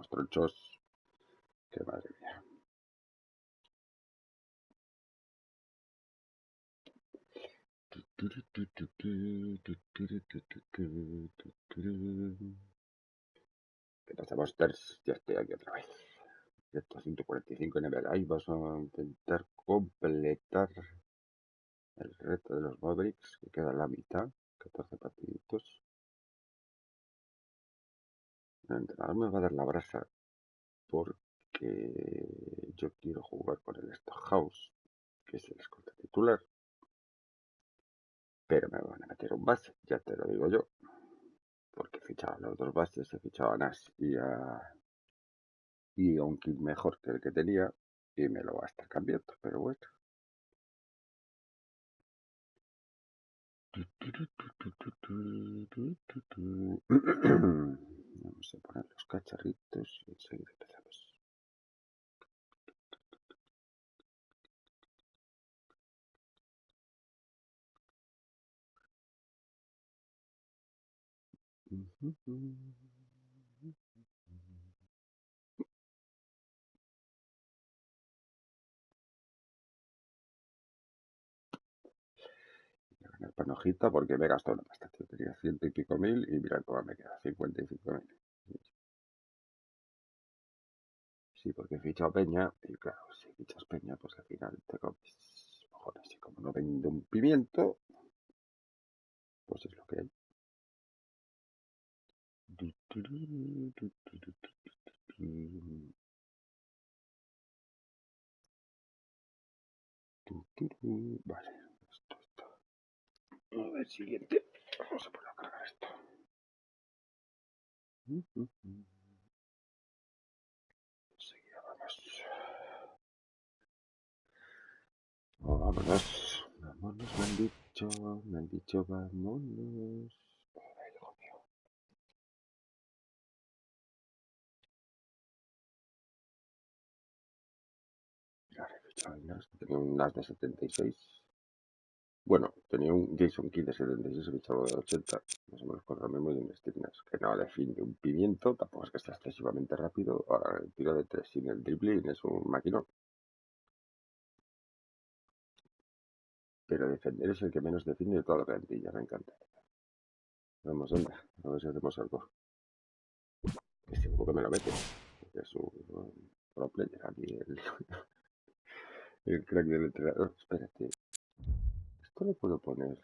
unos tronchos. Que madre mía. ¿Qué pasa, Busters? Ya estoy aquí otra vez. Directo 145 en enviar. Ahí vas a intentar completar el reto de los Mavericks, que queda la mitad. 14 partiditos. El entrenador me va a dar la brasa porque yo quiero jugar con el Stockhouse, que es el escolta titular. Pero me van a meter un base, ya te lo digo yo. Porque he fichado a los dos bases, he fichado a Nash y a un kit mejor que el que tenía. Y me lo va a estar cambiando, pero bueno. Vamos a poner los cacharritos y enseguida empezamos. Voy a ganar panojita porque me he gastado una pasta. Tenía 100 y pico mil y mira cómo me queda, 55.000. Sí, porque he fichado Peña y claro, si fichas Peña, pues al final te comes mojones. Y como no vende un pimiento, pues es lo que hay. Vale, esto está. A ver, siguiente. Vamos a poner a cargar esto. Enseguida vamos. Oh, vámonos. Vámonos, me han dicho, vámonos. Ay, hijo mío. Ya he fichado el NAS. Tenía un NAS de 76. Bueno, tenía un Jason Kidd de 76, he fichado de 80. Más o menos con lo mismo y un Steve Nash. Que no define un pimiento, tampoco es que esté excesivamente rápido. Ahora el tiro de 3 sin el dribbling es un maquinón. Pero defender es el que menos define de toda la plantilla, me encanta. Vamos, anda, a ver si hacemos algo. Que seguro que me lo mete. Porque es un pro player aquí, el crack del entrenador. Espérate. Esto lo puedo poner.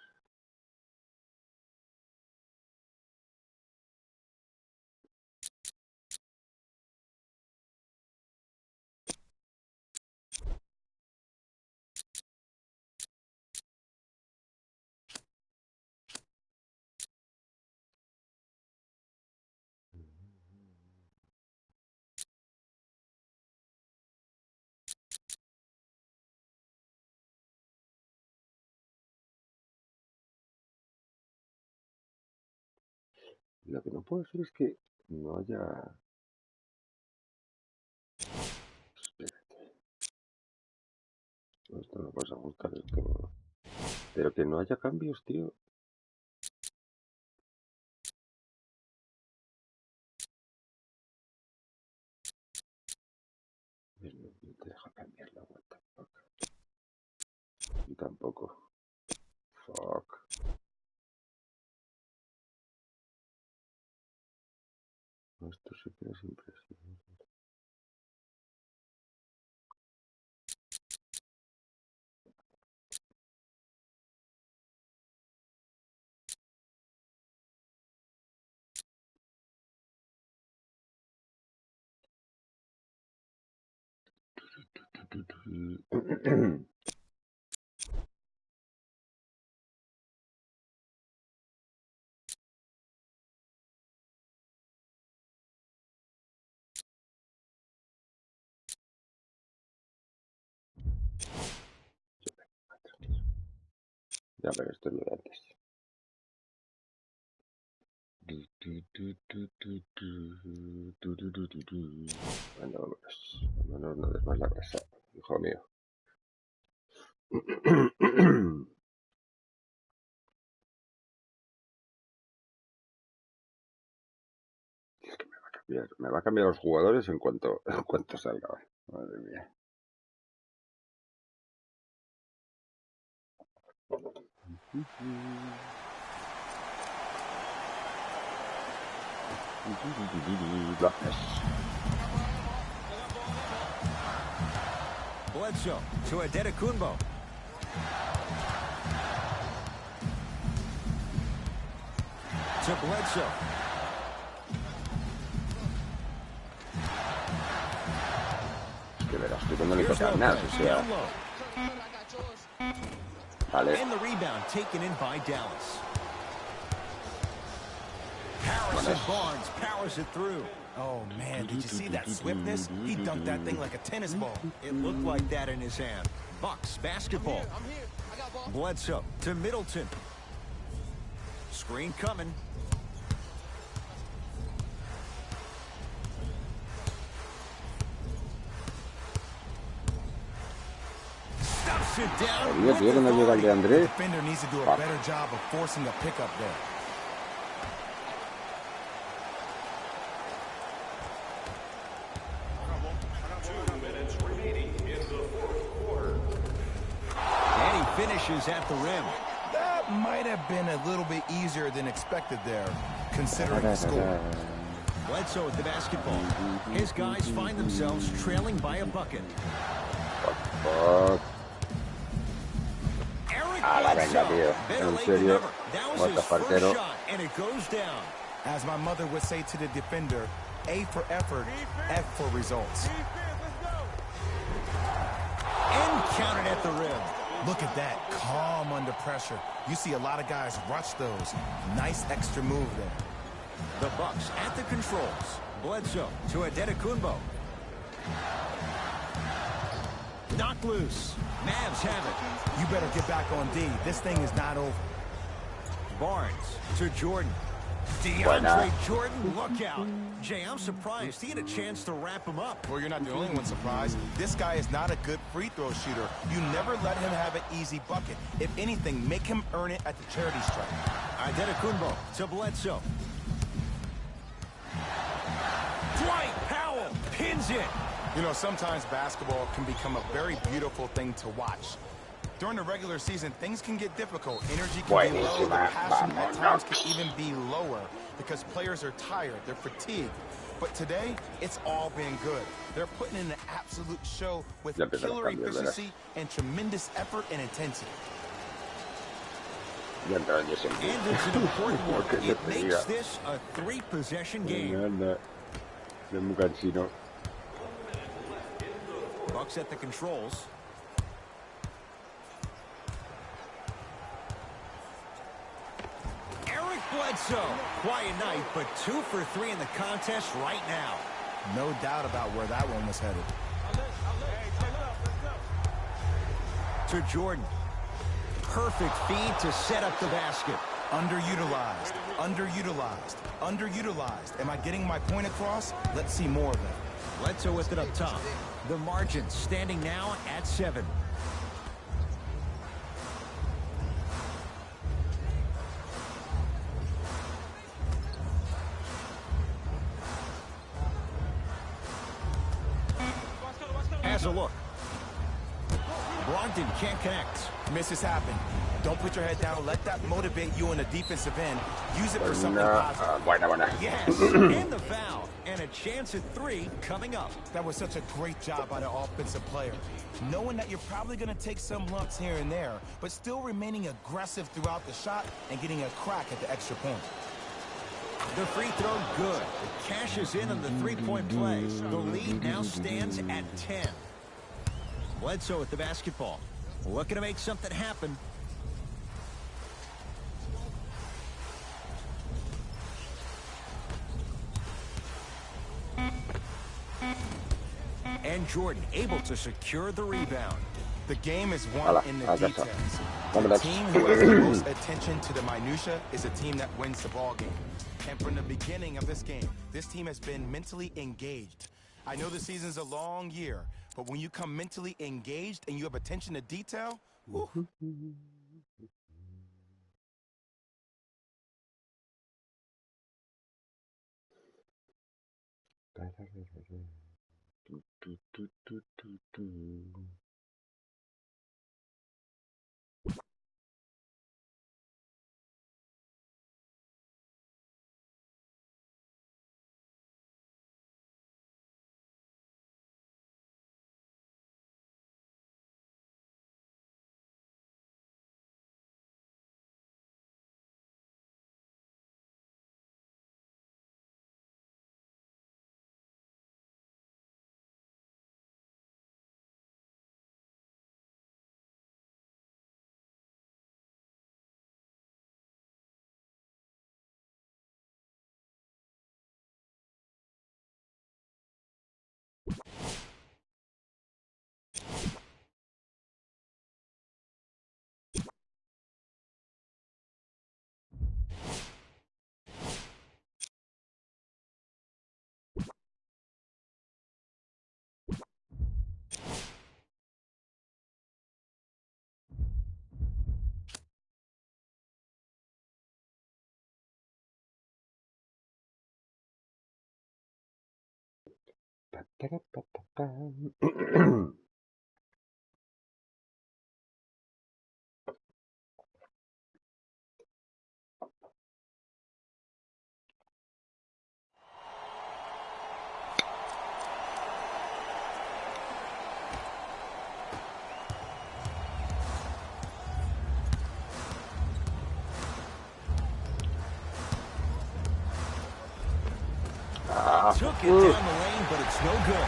Lo que no puedo hacer es que no haya. Espérate. Esto no lo puedes ajustar. Esto. Pero que no haya cambios, tío. No te deja cambiar la vuelta. Y tampoco. Fuck. Esto se queda sin presión. Ya, pero esto es lo de antes. Bueno, vámonos, no des más la brasa, hijo mío. Es que me va a Bien, me va a cambiar los jugadores en cuanto salga. Madre mía. Bledsoe to Adetokunbo. To Bledsoe. Es que verás, tú cuando le tocan nada, o sea. Vale. And the rebound taken in by Dallas. Harrison Barnes powers it through. Oh, man, did you see that swiftness? He dunked that thing like a tennis ball. It looked like that in his hand. Bucks basketball. Bledsoe to Middleton. Screen coming. Stuffs it down. Oye, tío, que no llega el de The Andrés. defender needs to do a better job of forcing a pickup there. And he finishes at the rim. That might have been a little bit easier than expected there, considering the score. Bledsoe with the basketball. His guys find themselves trailing by a bucket. Eric la venga, Bledsoe. tío. Better En late serio. than never. That was What the his first fartero. shot, and it goes down. As my mother would say to the defender, A for effort, F for results. And counted at the rim. Look at that, calm under pressure. You see a lot of guys rush those. Nice extra move there. The Bucks at the controls. Bledsoe to Adetokunbo. Knocked loose. Mavs have it. You better get back on D. This thing is not over. Barnes to Jordan. DeAndre Buena. Jordan, look out. Jay, I'm surprised he had a chance to wrap him up. Well, you're not the only one surprised. This guy is not a good free throw shooter. You never let him have an easy bucket. If anything, make him earn it at the charity stripe. Adetokunbo to Bledsoe. Dwight Powell pins it. You know, sometimes basketball can become a very beautiful thing to watch. During the regular season, things can get difficult. Energy can be low, the passion at times can even be lower because players are tired, they're fatigued. But today, it's all been good. They're putting in an absolute show with killer efficiency and tremendous effort and intensity. And it's an important one. It makes this a three-possession game. Bucks at the controls. Eric Bledsoe. Quiet night, but 2 for 3 in the contest right now. No doubt about where that one was headed. To Jordan. Perfect feed to set up the basket. Underutilized, underutilized, underutilized. Am I getting my point across? Let's see more of it. Bledsoe with it up top. The margin standing now at 7. Has a look. Brogdon can't connect. Misses happen. Don't put your head down. Let that motivate you on the defensive end. Use it for something positive. Buena. Yes, and the foul. And a chance at 3 coming up. That was such a great job by the offensive player. Knowing that you're probably going to take some lumps here and there, but still remaining aggressive throughout the shot and getting a crack at the extra point. The free throw good. Cashes in on the three-point play. The lead now stands at 10. Bledsoe with the basketball. Looking to make something happen. And Jordan able to secure the rebound. The game is won in the details. The Vámonos. team who has the most attention to the minutia is a team that wins the ball game. And from the beginning of this game, this team has been mentally engaged. I know the season's a long year, but when you come mentally engaged and you have attention to detail, whew. Took it down the lane, but it's no good.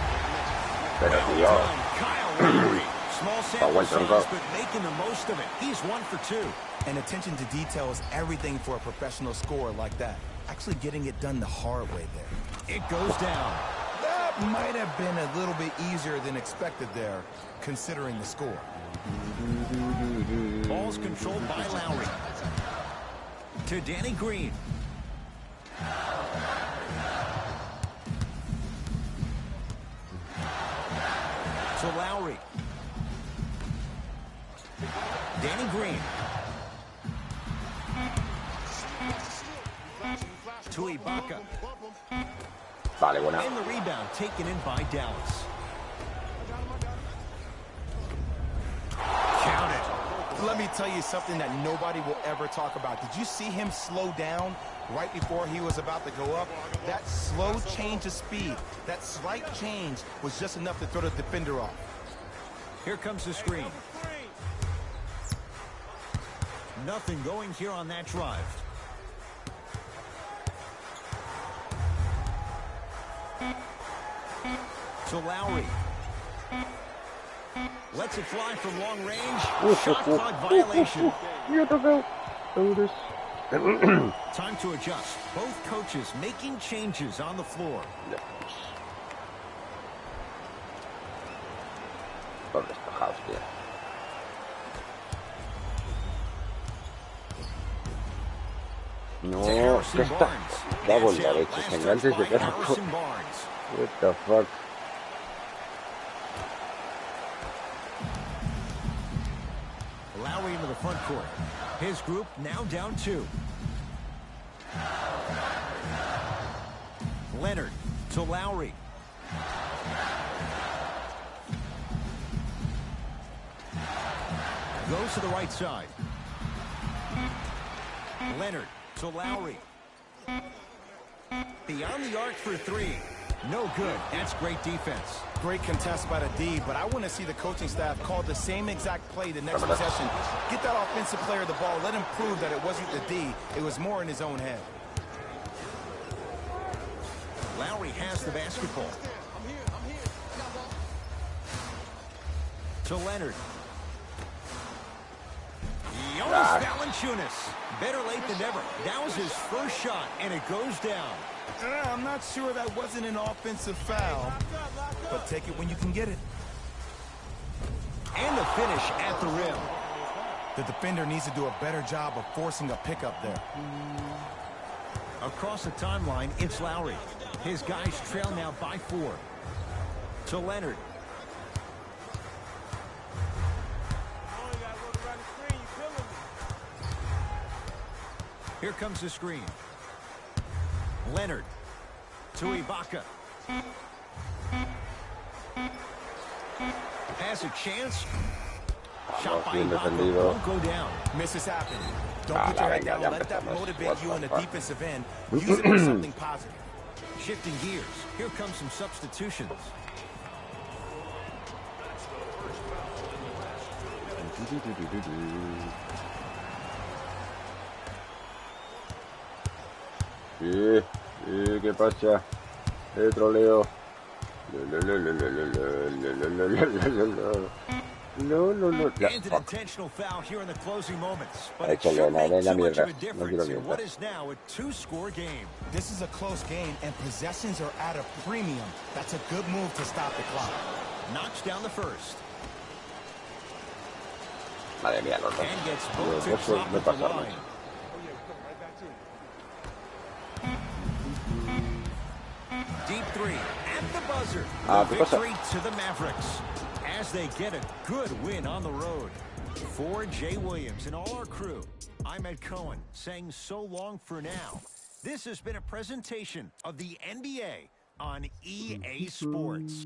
Pero Well tío, done, Kyle Lowry. Small sample size, but making the most of it. He's 1 for 2. And attention to detail is everything for a professional scorer like that. Actually getting it done the hard way there. It goes down. That might have been a little bit easier than expected there, considering the score. Ball's controlled by Lowry. To Danny Green. To Lowry. Danny Green. To Ibaka. vale, buena. And the rebound taken in by Dallas. Count it. Let me tell you something that nobody will ever talk about. Did you see him slow down right before he was about to go up? That slow change of speed, that slight change was just enough to throw the defender off. Here comes the screen. Nothing going here on that drive. To Lowry. Lets it fly from long range. Shot clock violation. Time to adjust. Both coaches making changes on the floor. ¿Dónde está House, tío? No, ¿qué está? Cago en la leche, se enganches de cara. What the fuck? Lowry into the front court. His group now down 2. Leonard to Lowry. Goes to the right side. Leonard to Lowry. Beyond the arc for 3. No good. That's great defense. Great contest by the D, but I want to see the coaching staff call the same exact play the next possession. Get that offensive player the ball. Let him prove that it wasn't the D. It was more in his own head. Lowry has the basketball. To Leonard. Jonas Valanciunas. Better late than never. That was his first shot, and it goes down. I'm not sure that wasn't an offensive foul, but take it when you can get it. And the finish at the rim. The defender needs to do a better job of forcing a pickup there. Across the timeline, it's Lowry. His guys trail now by 4. To Leonard. Here comes the screen. Leonard to Ibaka. Has a chance. Vamos, bien defendido. Misses happen. Don't put your head down. Let that motivate you in the defensive end. Use it for something positive. Shifting gears. Here comes some substitutions. Sí, ¿qué pasa? Troleo. And an intentional foul here in the closing moments. But it shouldn't make too much of a difference in what is now a 2-score game. This is a close game, and possessions are at a premium. That's a good move to stop the clock. Knocks down the first. Madre mía, los dos. And gets both to Eso drop me at the pasa line. Deep three at the buzzer. The victory to the Mavericks as they get a good win on the road. For Jay Williams and all our crew, I'm Ed Cohen saying so long for now. This has been a presentation of the NBA on EA Sports.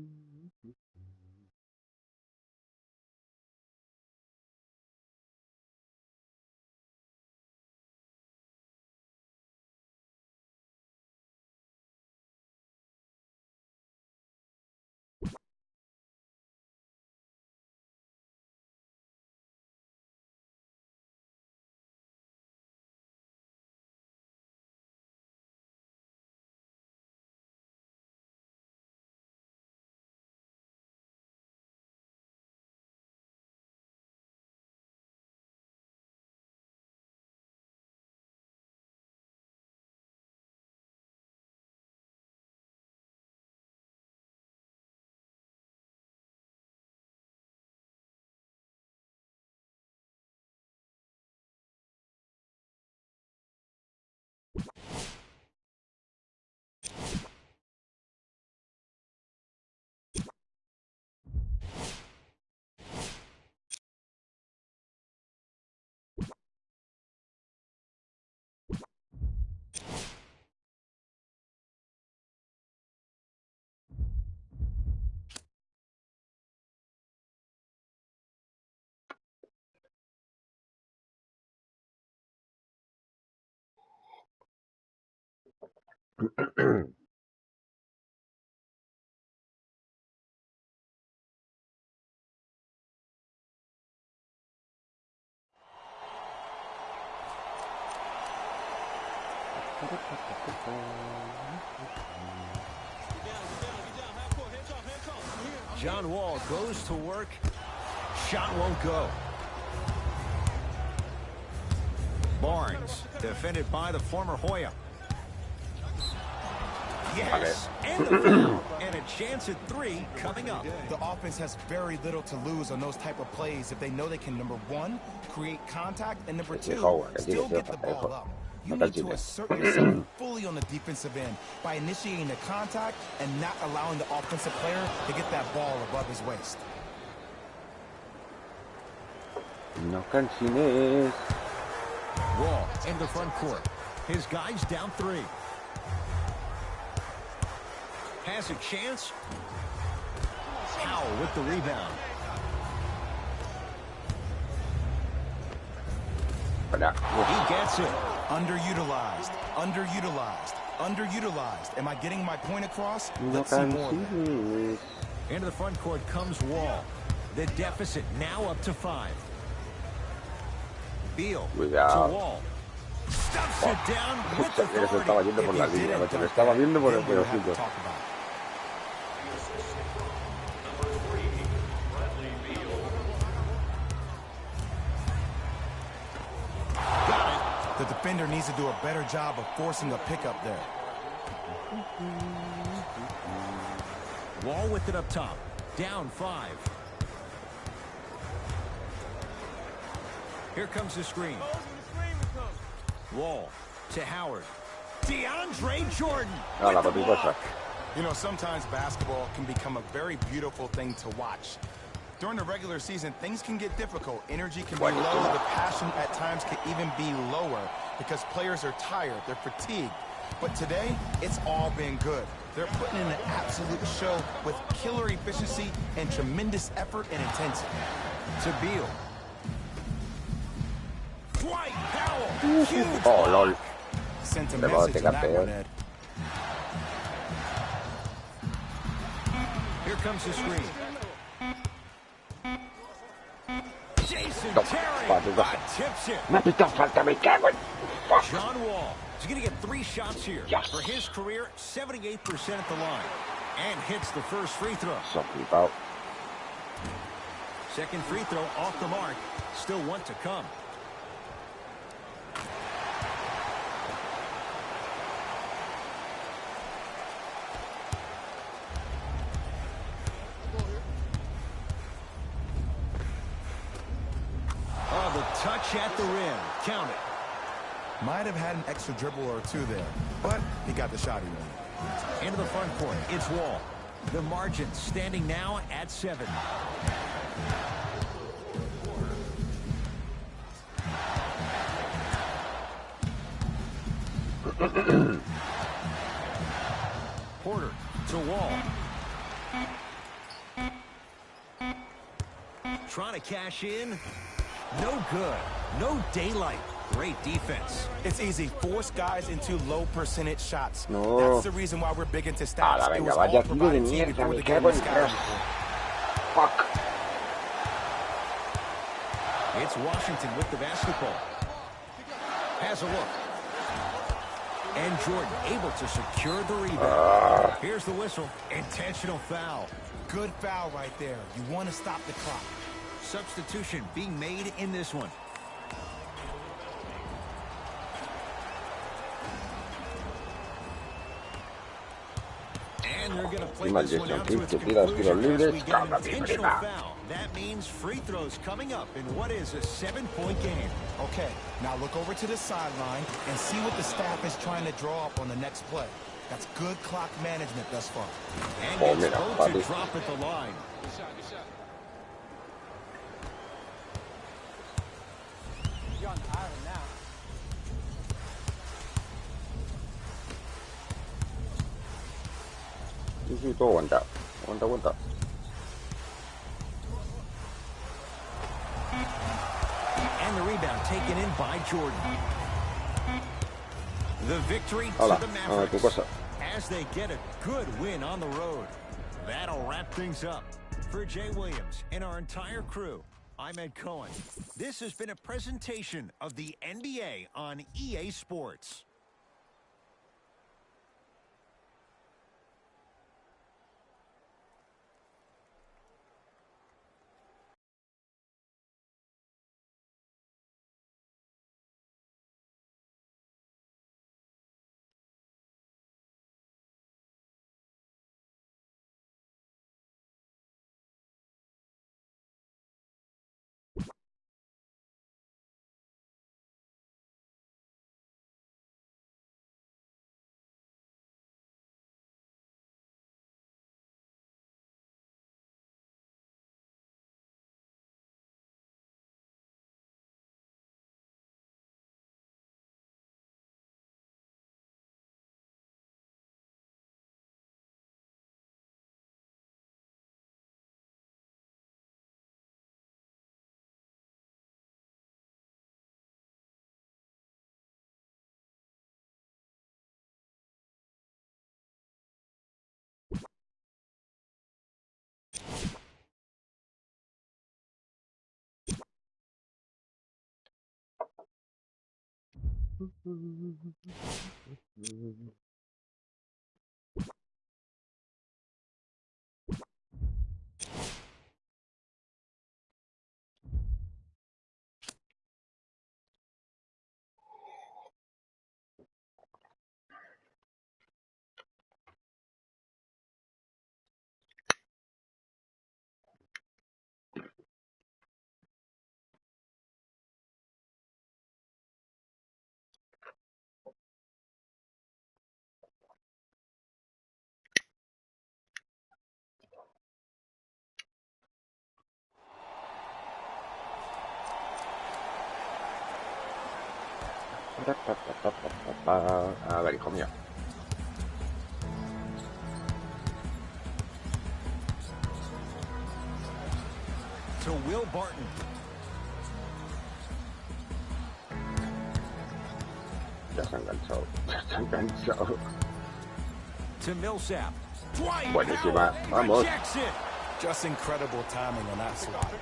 John Wall goes to work. Shot won't go. Barnes, defended by the former Hoya. Yes, and the foul, and a chance at 3 coming up. The offense has very little to lose on those type of plays if they know they can, number one, create contact, and number two, still get the ball up. You need to assert yourself fully on the defensive end by initiating the contact and not allowing the offensive player to get that ball above his waist. No cansines. Wall in the front court. His guys down 3. Has a chance. Powell with the rebound. He gets it. Underutilized, underutilized, underutilized. Am I getting my point across? No Let's see more. Into the front court comes Wall. The deficit now up to 5. Beal to Wall. Stuffs it down with authority. Estaba yendo por la línea, lo que le estaba viendo por el pedacito. The defender needs to do a better job of forcing a pickup there. Wall with it up top. Down 5. Here comes the screen. Wall to Howard. DeAndre Jordan. You know, sometimes basketball can become a very beautiful thing to watch. During the regular season, things can get difficult. Energy can be low. The passion at times can even be lower because players are tired. They're fatigued. But today, it's all been good. They're putting in an absolute show with killer efficiency and tremendous effort and intensity. To Beal. Dwight Powell. Huge Oh, lol. Sent a Le va a message in pegar that peor. one, Ed. Here comes the screen. Jason No, Terry tips it. Me ha pitado falta, me cago en... Fuck. John Wall is going to get 3 shots here. Yes. For his career, 78% at the line. And hits the first free throw. Se ha flipado. Second free throw off the mark. Still one to come. Oh, the touch at the rim. Count it. Might have had an extra dribble or two there, but he got the shot he wanted. Into the front court. It's Wall. The margin standing now at 7. Porter to Wall. Trying to cash in. No good. No daylight. Great defense. It's easy. Force guys into low percentage shots. No. That's the reason why we're big into stats. Ala, It venga, was vaya all tío de provided to you mierda, before me the cago game en was scouted Dios. for. Fuck. It's Washington with the basketball. Has a look. And Jordan able to secure the rebound. Here's the whistle. Intentional foul. Good foul right there. You want to stop the clock. Substitution being made in this one. And they're going to play Encima this one Jason out to Kidd its que tira conclusion tiros as libres, we get caga an mi intentional prima. foul. That means free throws coming up in what is a 7-point game. Okay, now look over to the sideline and see what the staff is trying to draw up on the next play. That's good clock management thus far. And Oh, gets mira, both papi. to drop at the line. Sí, sí, todo aguanta. Aguanta, aguanta. And the rebound taken in by Jordan. The victory Hola, to the tu Mavericks cosa. as they get a good win on the road. That'll wrap things up. For Jay Williams and our entire crew, I'm Ed Cohen. This has been a presentation of the NBA on EA Sports. A ver, hijo mío. to Will Barton. Ya se ha enganchado. Ya se ha enganchado. To Millsap. Buenísima. Vamos. Just incredible timing on that swap.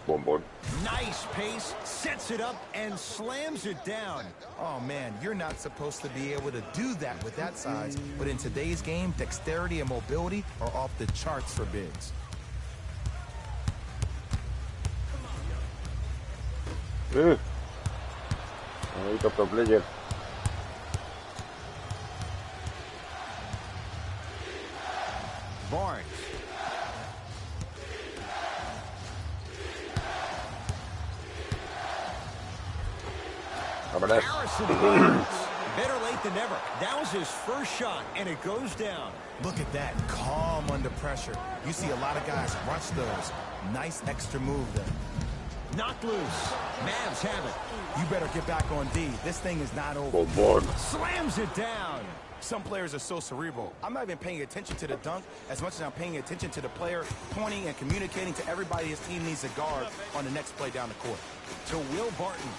Bombón. Nice pace, sets it up and slams it down. Oh man, you're not supposed to be able to do that with that size, but in today's game, dexterity and mobility are off the charts for bigs. Ahí top player. Barnes. Harrison Barnes. Better late than never. That was his first shot, and it goes down. Look at that, calm under pressure. You see a lot of guys rush those. Nice extra move there. Knocked loose. Mavs have it. You better get back on D. This thing is not over. Bombón. Slams it down. Some players are so cerebral. I'm not even paying attention to the dunk as much as I'm paying attention to the player pointing and communicating to everybody his team needs to guard on the next play down the court. To Will Barton.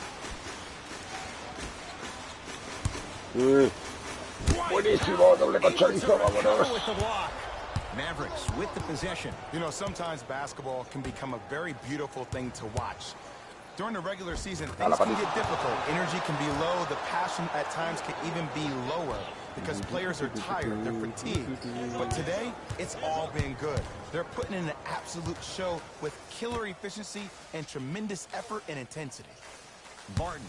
Buenísimo, doble con chorizo, vámonos. With the block. Mavericks with the possession. You know, sometimes basketball can become a very beautiful thing to watch. During the regular season, things can get difficult. Energy can be low. The passion at times can even be lower because players are tired. They're fatigued. But today, it's all been good. They're putting in an absolute show with killer efficiency and tremendous effort and intensity. Barton.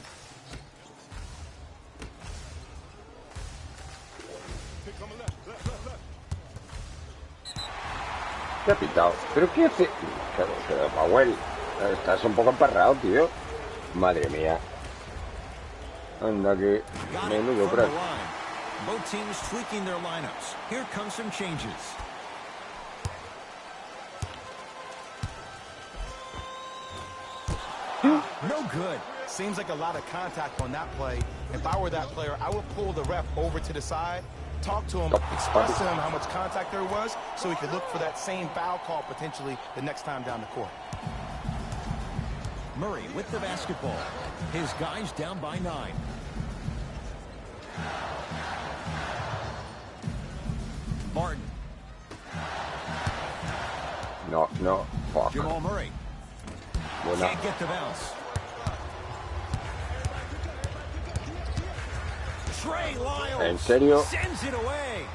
¿Qué ha pitado? ¿Pero qué hace? Pero Powell, estás un poco emparrado, tío. Madre mía. Anda que menudo crack. Both teams tweaking their lineups. Here comes some changes. No good. Seems like a lot of contact on that play. If I were that player, I would pull the ref over to the side, talk to him, express to him how much contact there was so he could look for that same foul call potentially the next time down the court. Murray with the basketball. His guys down by 9. Barton. No, fuck. Jamal Murray. Buena. Can't get the bounce. Trey Lyles. ¿En serio? Sends it away.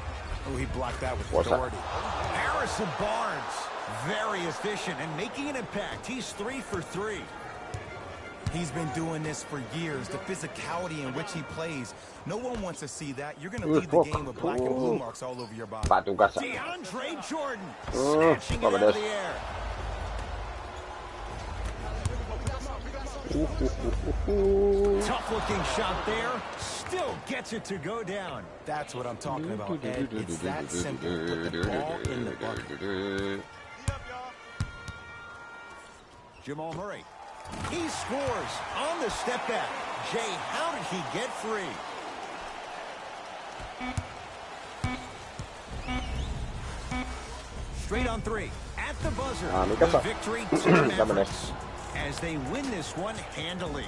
Oh, he blocked that with What's authority. Harrison Barnes. Very efficient and making an impact. He's 3 for 3. He's been doing this for years. The physicality in which he plays. No one wants to see that. You're going to leave the game with black and blue marks all over your body. Pa' tu casa. DeAndre Jordan. Snatching it out of the air. Tough looking shot there. Still gets it to go down. That's what I'm talking about, Ed. It's that simple. Put the ball in the bucket. Jamal Murray. He scores on the step back. Jay, how did he get free? Straight on 3. At the buzzer. The victory to the Mavericks as they win this one handily.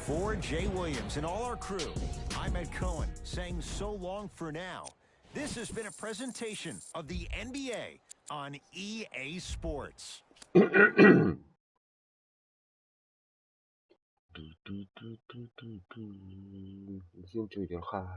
For Jay Williams and all our crew, I'm Ed Cohen saying so long for now. This has been a presentation of the NBA on EA Sports. Listen to your heart.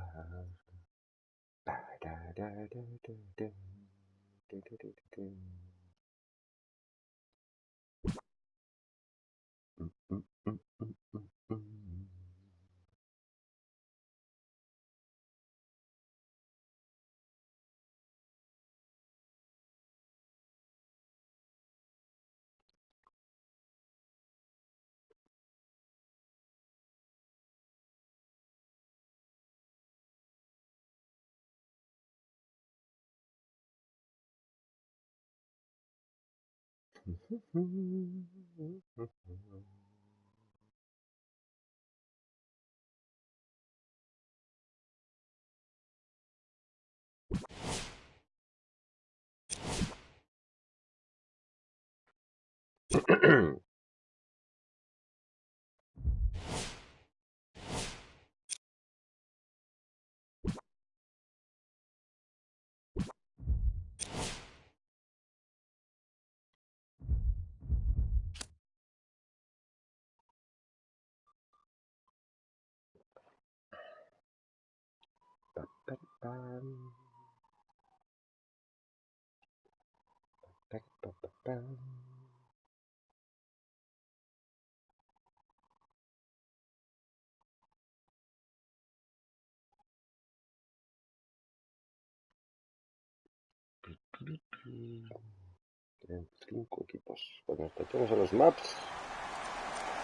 Tienen 5 equipos. Cuando nos metemos a los maps,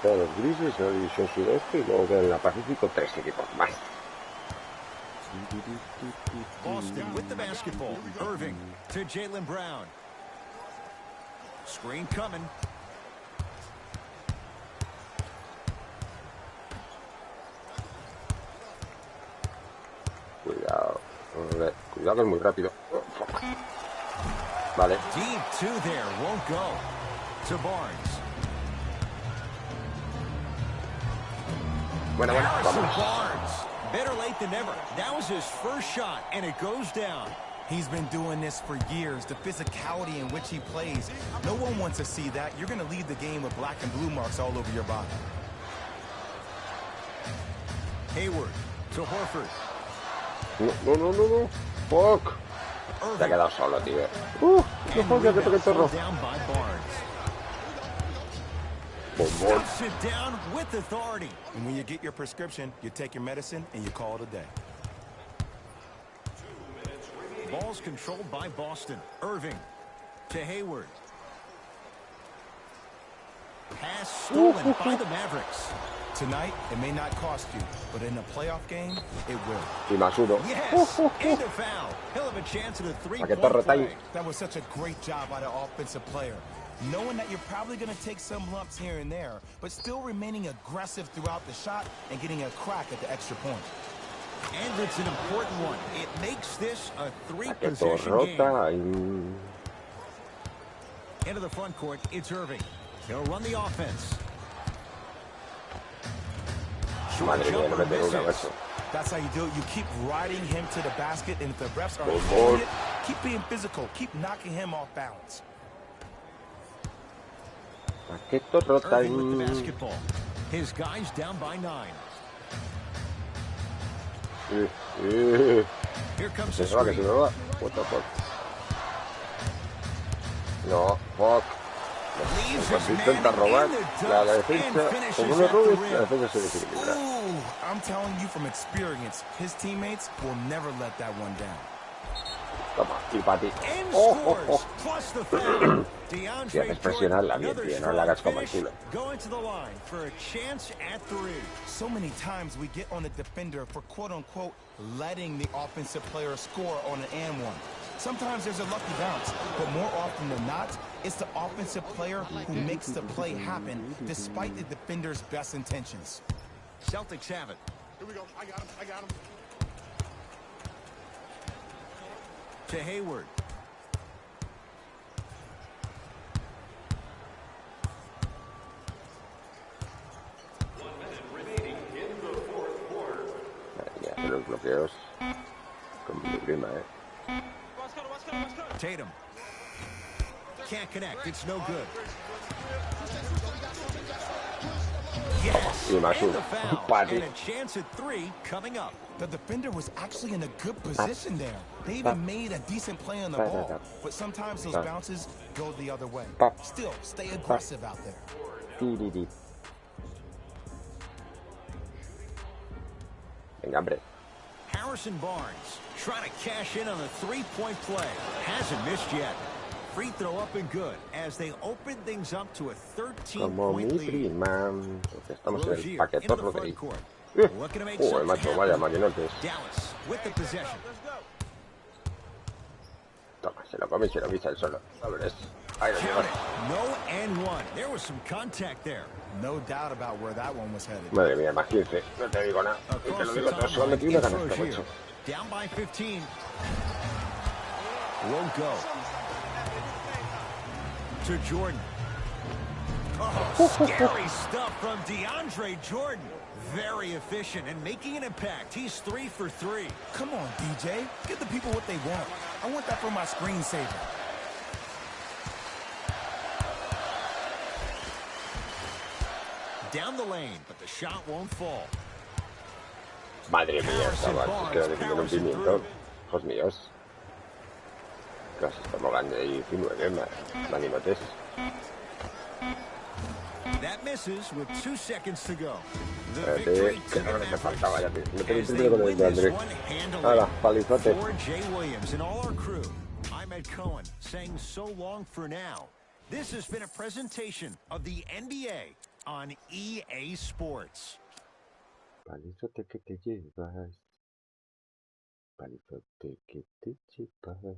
todos los grises, la división sudoeste, y luego quedan en la Pacífico 3 equipos más. Boston with the basketball. Irving to Jaylen Brown. Screen coming. Cuidado. Cuidado que es muy rápido. Vale. Deep two there, won't go. To Barnes. Bueno, vamos. Barnes. Better late than never. That was his first shot, and it goes down. He's been doing this for years. The physicality in which he plays. No one wants to see that. You're going to leave the game with black and blue marks all over your body. Hayward to Horford. No. Fuck. Se ha quedado solo, tío. No falta que toque el perro. Sit down with authority. And when you get your prescription, you take your medicine and you call it a day. Ball's controlled by Boston. Irving to Hayward. Pass stolen by the Mavericks. Tonight, it may not cost you, but in a playoff game, it will. Y más uno. Yes, and a foul. He'll have a chance at a three-point play. That was such a great job by the offensive player. Knowing that you're probably going to take some lumps here and there, but still remaining aggressive throughout the shot and getting a crack at the extra point. And it's an important one. It makes this a three-possession game. Into the front court, it's Irving. He'll run the offense. Madre mía, no me tengo una vez. That's how you do it. You keep riding him to the basket, and if the refs are holding it, keep being physical. Keep knocking him off balance. Irving with the basketball. His guys down by 9. Here comes the screen. What the fuck? No, fuck. Cuando intenta robar la defensa, como no robes, la defensa se desequilibra. I'm telling you from experience, his teammates will never let that one down. Toma, y para ti. Si haces presionarla bien, tío, no la hagas como el culo. So many times we get on the defender for quote-unquote letting the offensive player score on an and one. Sometimes there's a lucky bounce, but more often than not, it's the offensive player who makes the play happen despite the defender's best intentions. Celtics have it. Here we go. I got him. To Hayward. Los bloqueos con mi prima, Tatum. Can't connect. It's no good. Yes, and the foul. And a chance at 3 coming up. The defender was actually in a good position there. They even made a decent play on the ball. But sometimes those bounces go the other way. Still, stay aggressive out there. Venga, hombre. Harrison Barnes trying to cash in on a three-point play. Hasn't missed yet. Free throw up and good as they open things up to a 13-point lead. Estamos en el paquetorro de ahí. Macho, vaya marionetes. Dallas with the possession. Toma, se lo come y se lo guisa el solo. A ver, No and one. There was some contact there. No doubt about where that one was headed. Madre mía, más 15. No te digo nada. Y te lo digo todo. Solo metí una canasta, macho. Down by 15. Won't go. To Jordan. Oh, scary stuff from DeAndre Jordan. Very efficient and making an impact. He's 3 for 3. Come on, DJ. Give the people what they want. I want that for my screensaver. Down the lane, but the shot won't fall. Madre mía, chaval, es que le un pimiento. Hijos míos. Casi estamos ganando ahí 19, manimates. That misses with 2 seconds to go. Espérate, que no me faltaba ya. Me tengo un triple con el de Andrés. Hala, palizote. For Jay Williams and all our crew, I'm Ed Cohen saying so long for now. This has been a presentation of the NBA on EA Sports. Palizote que te llevas. Palizote que te llevas.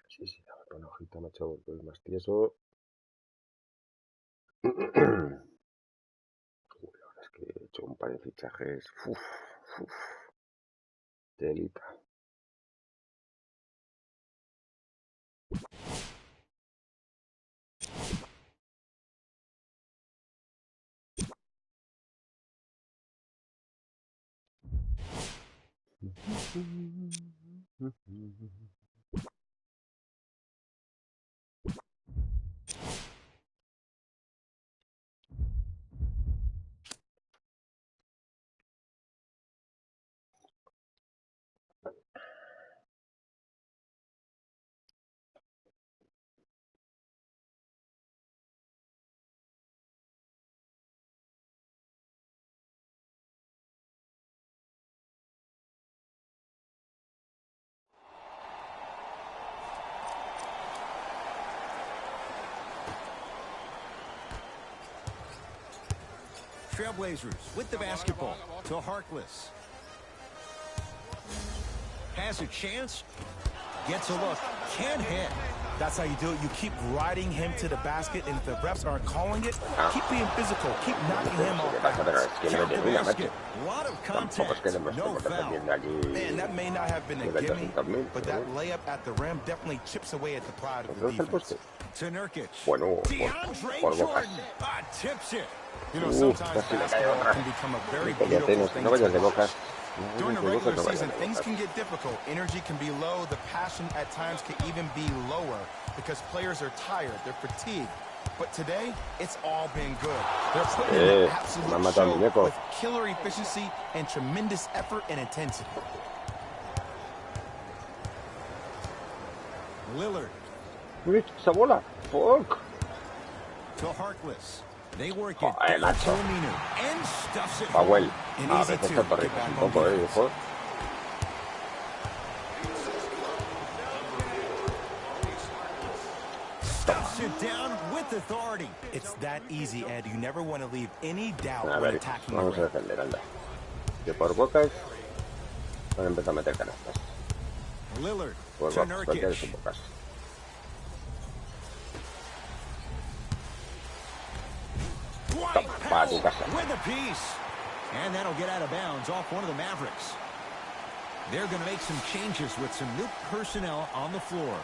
Sí, sí, dame con hojita, macho, porque es más tieso. Uy, la verdad es que he hecho un par de fichajes. Uf, telita. Trailblazers with the basketball to Harkless. Has a chance. Gets a look. Can't hit. That's how you do it. You keep riding him to the basket, and if the refs aren't calling it, keep being physical. Keep knocking him off balance. Count the basket. A lot of contact. No foul. Man, that may not have been a gimme, but that layup at the rim definitely chips away at the pride of the defense. To Nurkic. Bueno, DeAndre Jordan tips it. You know, sometimes basketball can become a very beautiful thing to watch. During the regular season, things can get difficult. Energy can be low. The passion at times can even be lower because players are tired. They're fatigued. But today, it's all been good. They're putting in an absolute show with killer efficiency and tremendous effort and intensity. Lillard. Esa bola. Fuck. To Harkless. They work it down to Mínimo and stuffs it home. Powell. And A easy veces to te get torres back un on poco, defense. hijo. Stuffs it down with authority. It's that easy, Ed. You never want to leave any doubt A when ver, attacking the vamos a rim. defender, anda. Que por bocas van a empezar a meter canastas. Lillard Por to bocas, cualquiera de sus Nurkic. bocas. White Pa' tu pass casa. with a piece. And that'll get out of bounds off one of the Mavericks. They're going to make some changes with some new personnel on the floor.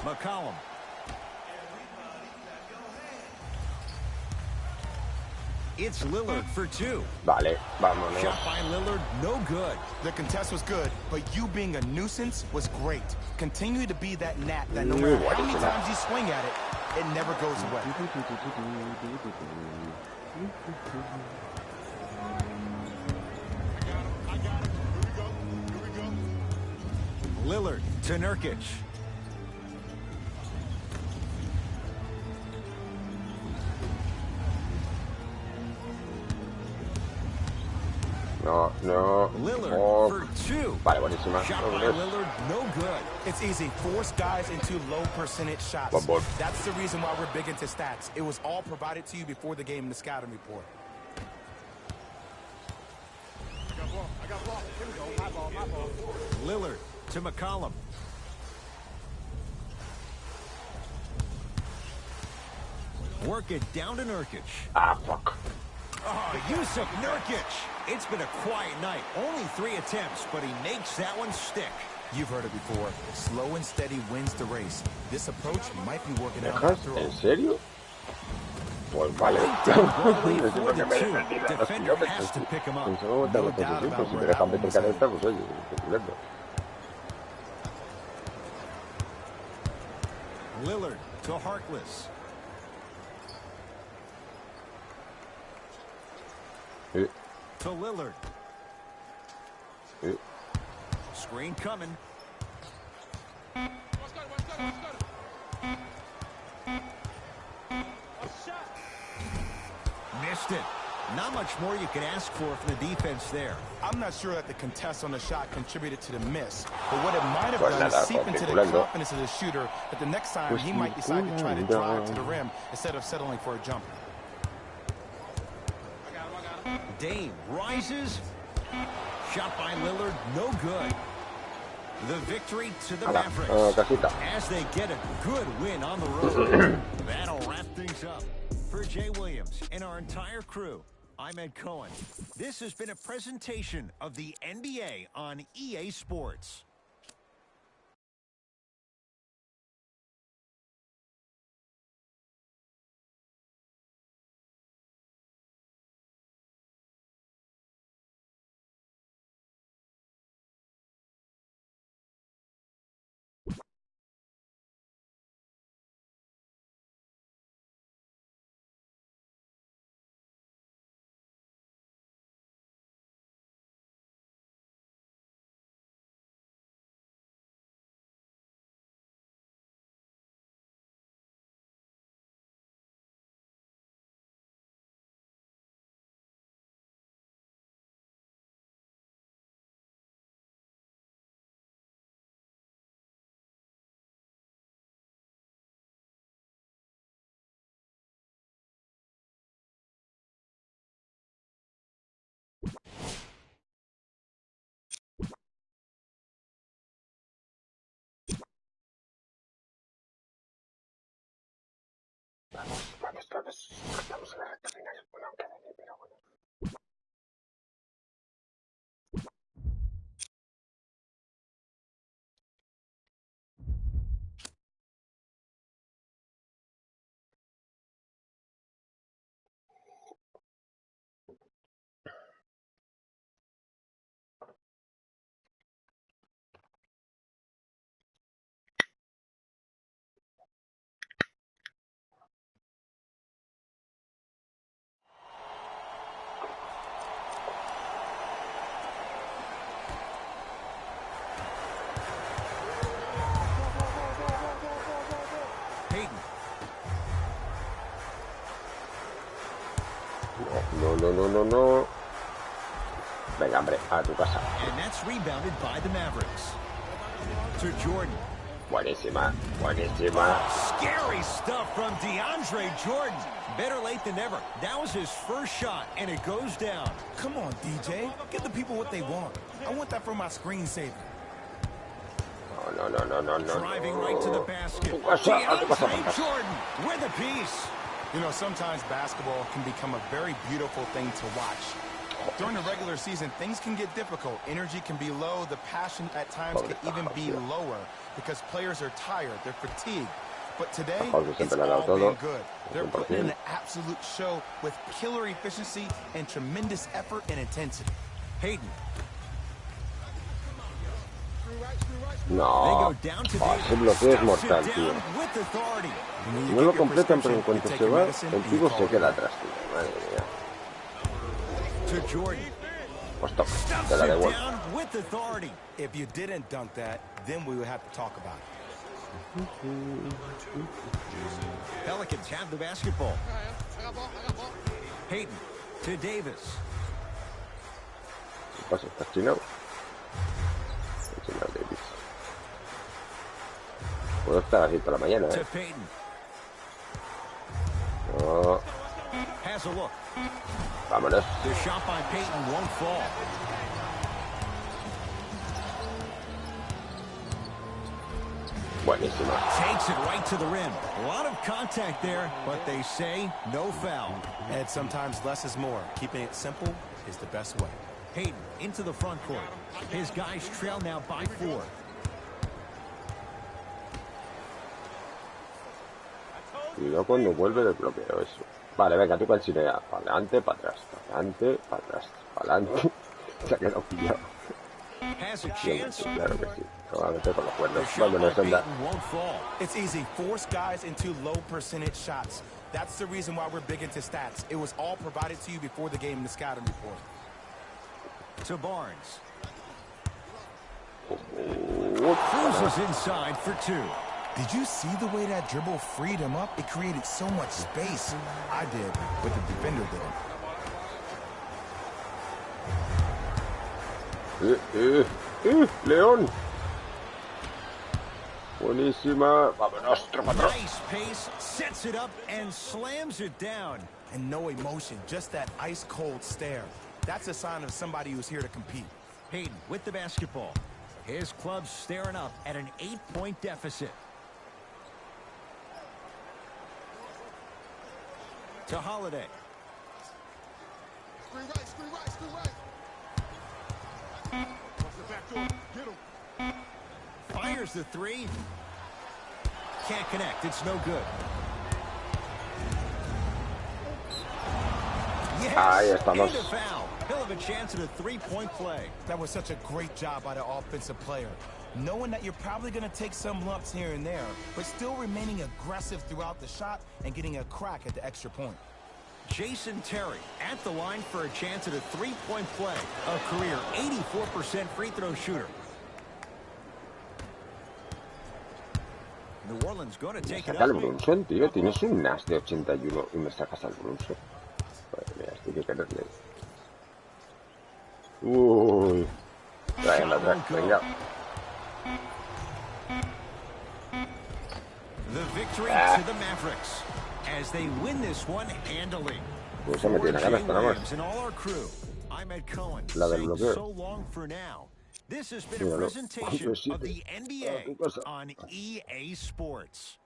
McCollum. It's Lillard for 2. Vale, vámonos. Shot by Lillard, no good. The contest was good, but you being a nuisance was great. Continue to be that gnat that no matter how many times you swing at it, it never goes away. Lillard to Nurkic. No, no. Lillard Oh, for two. Vale, buenísima. Shot by Lillard, no good. It's easy. Force guys into low percentage shots. Ball. That's the reason why we're big into stats. It was all provided to you before the game in the scouting report. I got ball. Here we go. My ball. Lillard to McCollum. Work it down to Nurkic. Ah, fuck. Oh, Yusuf Nurkic. It's been a quiet night. Only 3 attempts, but he makes that one stick. You've heard it before. Slow and steady wins the race. This approach might be working out ¿Dejas? after all. ¿En serio? Pues vale. Defender has to pick him up. No doubt about si me dejan meter caneta, pues oye, estupendo. Lillard to Harkless. To Lillard. Screen coming. Missed it. Not much more you can ask for from the defense there. I'm not sure that the contest on the shot contributed to the miss, but what it might have done is seep into the confidence of the shooter that the next time he might decide to try to drive to the rim instead of settling for a jumper. Dame rises. Shot by Lillard, no good. The victory to the Mavericks as they get a good win on the road. That'll wrap things up. For Jay Williams and our entire crew, I'm Ed Cohen. This has been a presentation of the NBA on EA Sports. Vamos. Estamos en la recta final. Bueno, aunque no, pero bueno. No. Venga, hombre, a tu casa. And that's rebounded by the Mavericks. To Jordan. Buenísima. Scary stuff from DeAndre Jordan. Better late than never. That was his first shot, and it goes down. Come on, DJ. Give the people what they want. I want that for my screensaver. No. Driving right to the basket. DeAndre Jordan with a piece. You know, sometimes basketball can become a very beautiful thing to watch. During the regular season, things can get difficult. Energy can be low. The passion at times can even be lower because players are tired. They're fatigued. But today, it's all been good. They're putting in an absolute show with killer efficiency and tremendous effort and intensity. Hayden. No, ese bloqueo es mortal, tío. No lo completan, pero en cuanto se va, el tipo se queda atrás, tío. Madre mía. Pues toca, te la devuelvo. If you didn't dunk that, then we would have to talk about it. Pelicans have the basketball. Hayden to Davis. ¿Qué pasa? ¿Estás chinado? Puedo estar así toda la mañana, To Peyton. No. Has a look. Vámonos. The shot by Peyton won't fall. Buenísima. Takes it right to the rim. A lot of contact there, but they say no foul. And sometimes less is more. Keeping it simple is the best way. Peyton into the front court. His guys trail now by 4. Cuidado cuando vuelve del bloqueo, eso. Vale, venga, tú cancinea. Para adelante, para atrás. Para adelante, para atrás. Para adelante. Se ha quedado pillado. Has a Sí, chance. claro que sí. Probablemente con los The cuernos. shot by Vámonos, anda. Peyton won't fall. It's easy. Force guys into low percentage shots. That's the reason why we're big into stats. It was all provided to you before the game in the scouting report. To Barnes. Whoops. Cruises inside for 2. Did you see the way that dribble freed him up? It created so much space. I did, but the defender didn't. León. Buenísima. Vámonos, tropa. Nice pace, sets it up and slams it down. And no emotion, just that ice-cold stare. That's a sign of somebody who's here to compete. Peyton with the basketball. His club's staring up at an 8-point deficit. To Holiday. Screen right, screen right, screen right. Watch the back door. Get him. Fires the 3. Can't connect. It's no good. Yes. Ahí estamos. And a foul. He'll have a chance at a 3-point play. That was such a great job by the offensive player. Knowing that you're probably going to take some lumps here and there, but still remaining aggressive throughout the shot and getting a crack at the extra point. Jason Terry at the line for a chance at a 3-point play. A career 84% free throw shooter. New Orleans going to take it Saca el up. Brunson, tío. Tienes un NAS de 81 y me sacas al Brunson. Madre mía, esto hay que quererle. Uy. Venga, atrás, venga. The victory to the Mavericks as they win this one handily. Pues se me tiene ganas, Jay nada más. Williams and all our crew. I'm Ed Cohen. La del Saying bloqueo. so long for now. This has been a Míralo. presentation of 7. the Ah, NBA ¿qué pasa? on EA Sports.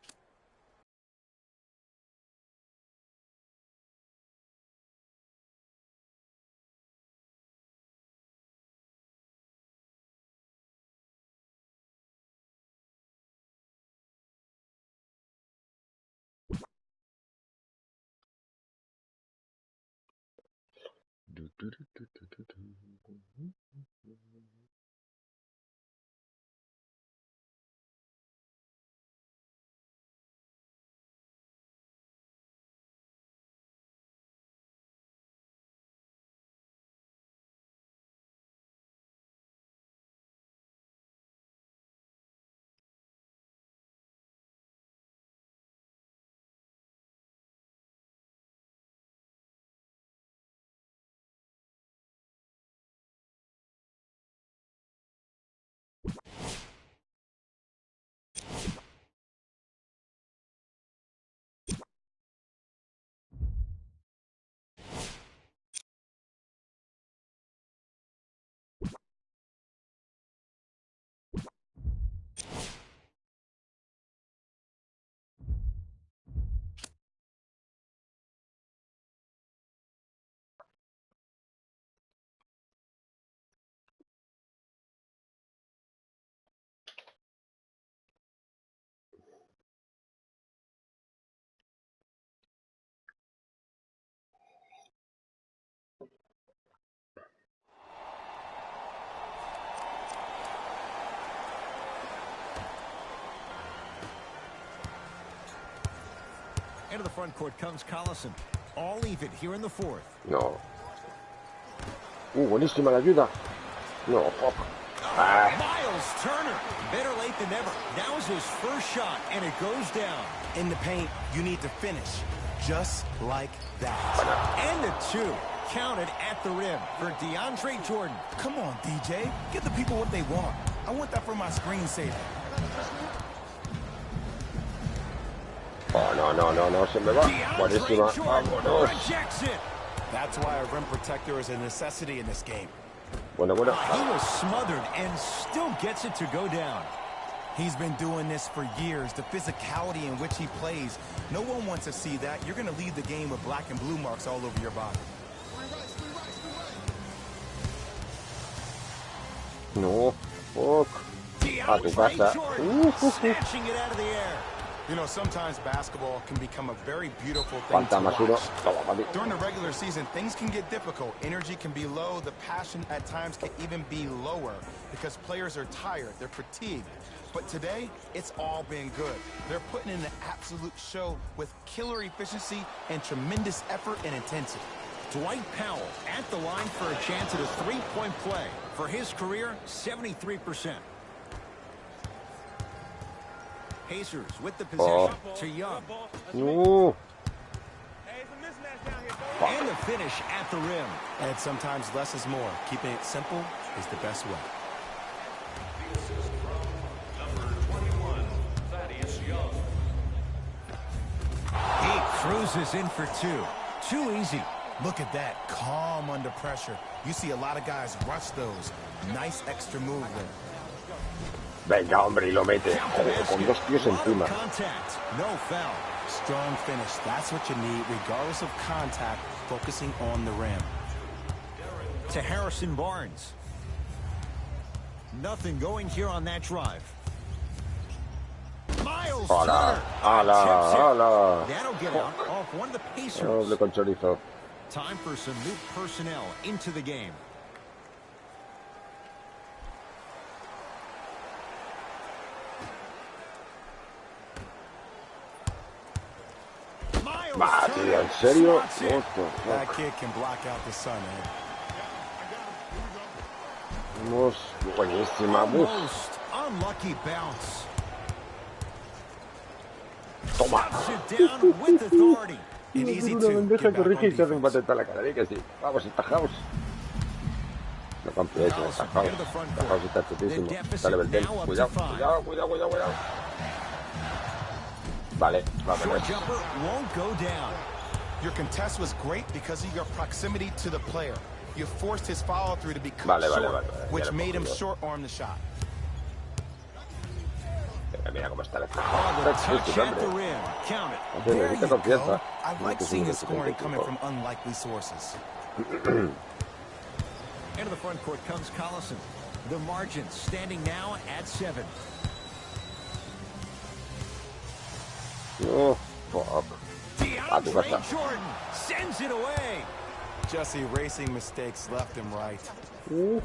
Into the front court comes Collison. All even here in the 4th. No. Buenísima la ayuda. No, fuck. Ah. Miles Turner. Better late than never. Now's his first shot, and it goes down. In the paint, you need to finish. Just like that. And the 2. Counted at the rim for DeAndre Jordan. Come on, DJ. Give the people what they want. I want that for my screensaver. Oh, no, no, no, no, se me va. Buenísima. Vámonos. That's why a rim protector is a necessity in this game. Bueno, bueno. He was smothered and still gets it to go down. He's been doing this for years. The physicality in which he plays, no one wants to see that. You're going to leave the game with black and blue marks all over your body. No, fuck. A tu casa. Snatching it out of the air. You know, sometimes basketball can become a very beautiful thing Falta to más uno. watch. Toma, papi. During the regular season, things can get difficult. Energy can be low. The passion at times can even be lower because players are tired. They're fatigued. But today, it's all been good. They're putting in an absolute show with killer efficiency and tremendous effort and intensity. Dwight Powell at the line for a chance at a three-point play. For his career, 73%. Pacers with the possession to Young. No. And the finish at the rim. And sometimes less is more. Keeping it simple is the best way. He cruises in for two. Too easy. Look at that, calm under pressure. You see a lot of guys rush those. Nice extra move there. Venga, hombre, y lo mete. Con dos tíos encima. Contact. No foul. Strong finish. That's what you need, regardless of contact, focusing on the rim. To Harrison Barnes. Nothing going here on that drive. Miles Hola, Turner. hola, Tips it. hola. That'll get out off one of the Pacers. Doble con chorizo. Time for some new personnel into the game. Va, tío, ¿en serio? What the That fuck? kid can block out the sun, Ed. Vamos, buenísima. Uf. Most unlucky bounce. Toma. Sit down with authority. And easy Una to bandeja get back on corrige y te hace un defense. patente a la cara. ¿Eh que sí? Vamos, está House. No confíes en esta House. Esta House está chutísimo. Dale, Beltel. Cuidado, cuidado, cuidado, cuidado, cuidado. Vale, vámonos. Short jumper won't go down. Your contest was great because of your proximity to the player. You forced his follow-through to be cut Vale, vale, short, vale, vale. which Ya lo made him pongo yo. short-arm the shot. Mira cómo está la Oh, the touch at the rim. Count it. Hombre, There necesita you confianza. go. I No like te seeing subes the el scoring coming 75. from unlikely sources. Into the front court comes Collison. The margin standing now at 7. No, fuck. A tu DeAndre casa. Jordan sends it away. Just erasing mistakes left and right. He Se me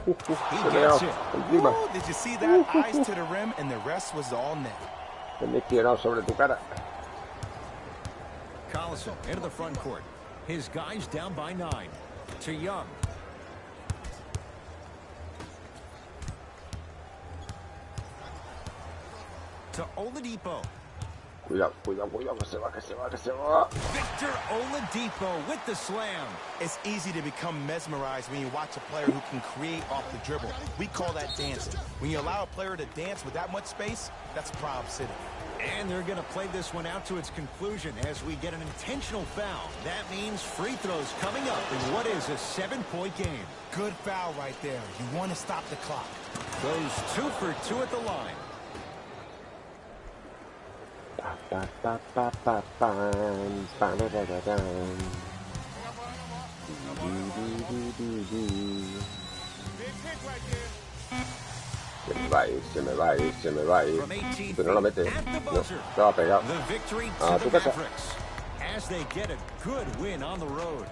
gets ha it. encima. Ooh, did you see that? Eyes to the rim, and the rest was all net. Se me ha tirado sobre tu cara. Collison into the front court. His guys down by 9. To Young. To Oladipo. Cuidado, cuidado, cuidado, que se va, que se va, que se va. Victor Oladipo with the slam. It's easy to become mesmerized when you watch a player who can create off the dribble. We call that dancing. When you allow a player to dance with that much space, that's Prob City. And they're going to play this one out to its conclusion as we get an intentional foul. That means free throws coming up in what is a 7-point game. Good foul right there. You want to stop the clock. Goes 2 for 2 at the line. Pa, pa, pa, pa, pam, pa, da, da, da, dam. Se me va a ir, se me va a ir, se me va a ir. From 18 Pero no lo mete. at the No, buzzer. estaba pegado. The victory Ah, to tu the casa. Mavericks as they get a good win on the road.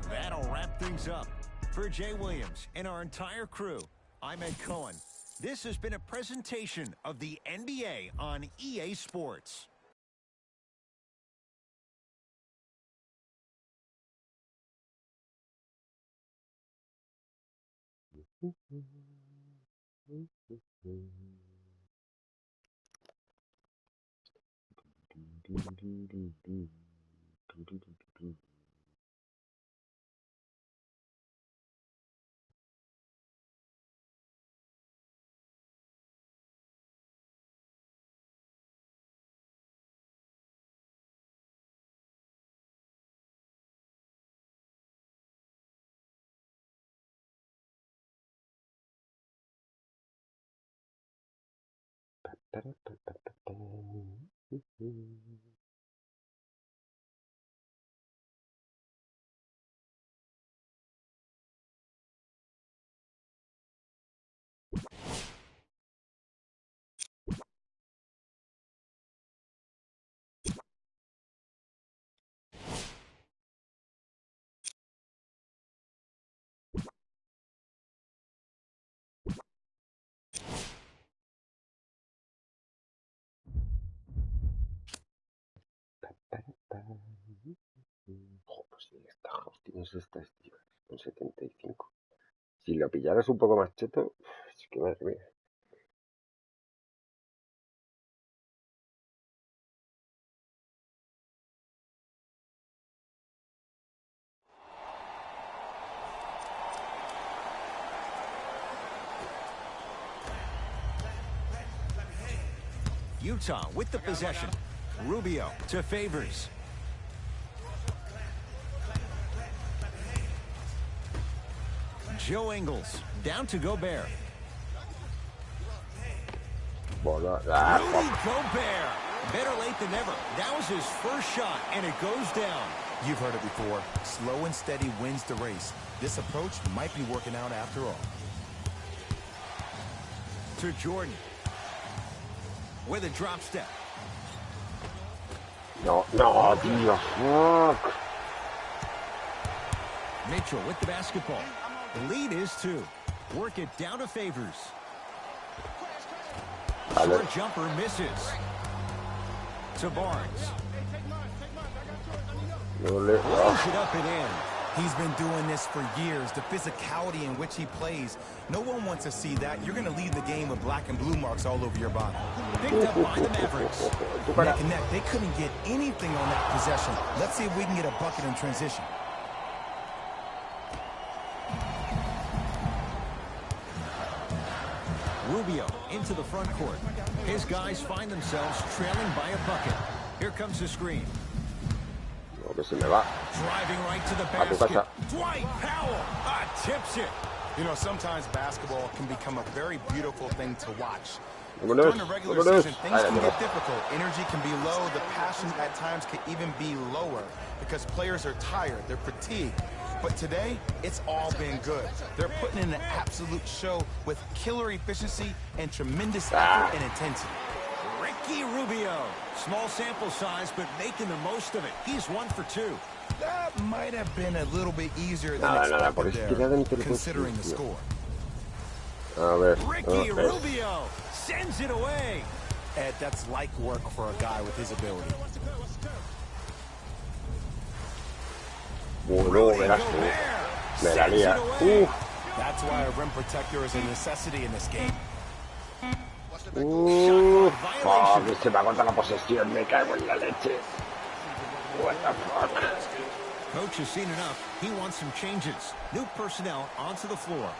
That'll wrap things up. For Jay Williams and our entire crew, I'm Ed Cohen. This has been a presentation of the NBA on EA Sports. Pues sí, esta hostia, estas tío, con 75. Si lo pillaras un poco más cheto, es que madre mía. Utah with the possession. Rubio to Favors. Joe Ingles down to Gobert. Bola. Rudy Gobert. Better late than never. That was his first shot, and it goes down. You've heard it before. Slow and steady wins the race. This approach might be working out after all. To Jordan. With a drop step. No, tío, fuck. Mitchell with the basketball. The lead is 2. Work it down to Favors. Short jumper misses. To Barnes. Lays it up and in. He's been doing this for years. The physicality in which he plays. No one wants to see that. You're going to leave the game with black and blue marks all over your body. Picked up by the Mavericks. Neck and neck. They couldn't get anything on that possession. Let's see if we can get a bucket in transition. Rubio into the front court. His guys find themselves trailing by a bucket. Here comes the screen. No, que se me va. Driving right to the A tu basket. casa. Dwight Powell tips it. You know, sometimes basketball can become a very beautiful thing to watch. Vámonos, During the regular vámonos. season, things Ahí can la get tengo. difficult. Energy can be low. The passion at times can even be lower because players are tired. They're fatigued. But today, it's all been good. They're putting in an absolute show with killer efficiency and tremendous effort and intensity. Ricky Rubio. Small sample size, but making the most of it. He's 1 for 2. That might have been a little bit easier than Nada, por expected izquierda ni te there, lo considering the puedo. score. A ver. Ricky Rubio sends it away. Ed, that's like work for a guy with his ability. Bueno, verás tú. Me la lía. That's why a rim protector is a necessity in this game. Que se me agota la posesión, me cago en la leche. What the fuck? Coach has seen enough. He wants some changes. New personnel onto the floor.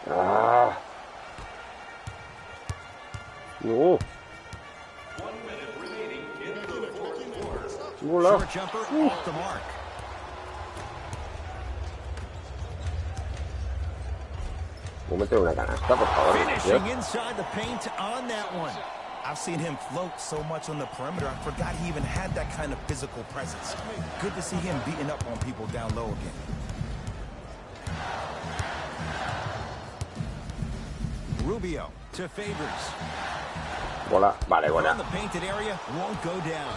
Ah. No. Hola. Short jumper off the mark. Voy a meter una canasta, por favor. Finishing inside the paint on that one. I've seen him float so much on the perimeter, I forgot he even had that kind of physical presence. Good to see him beating up on people down low again. Rubio to Favors. Bola, vale, On buena. the painted area, won't go down.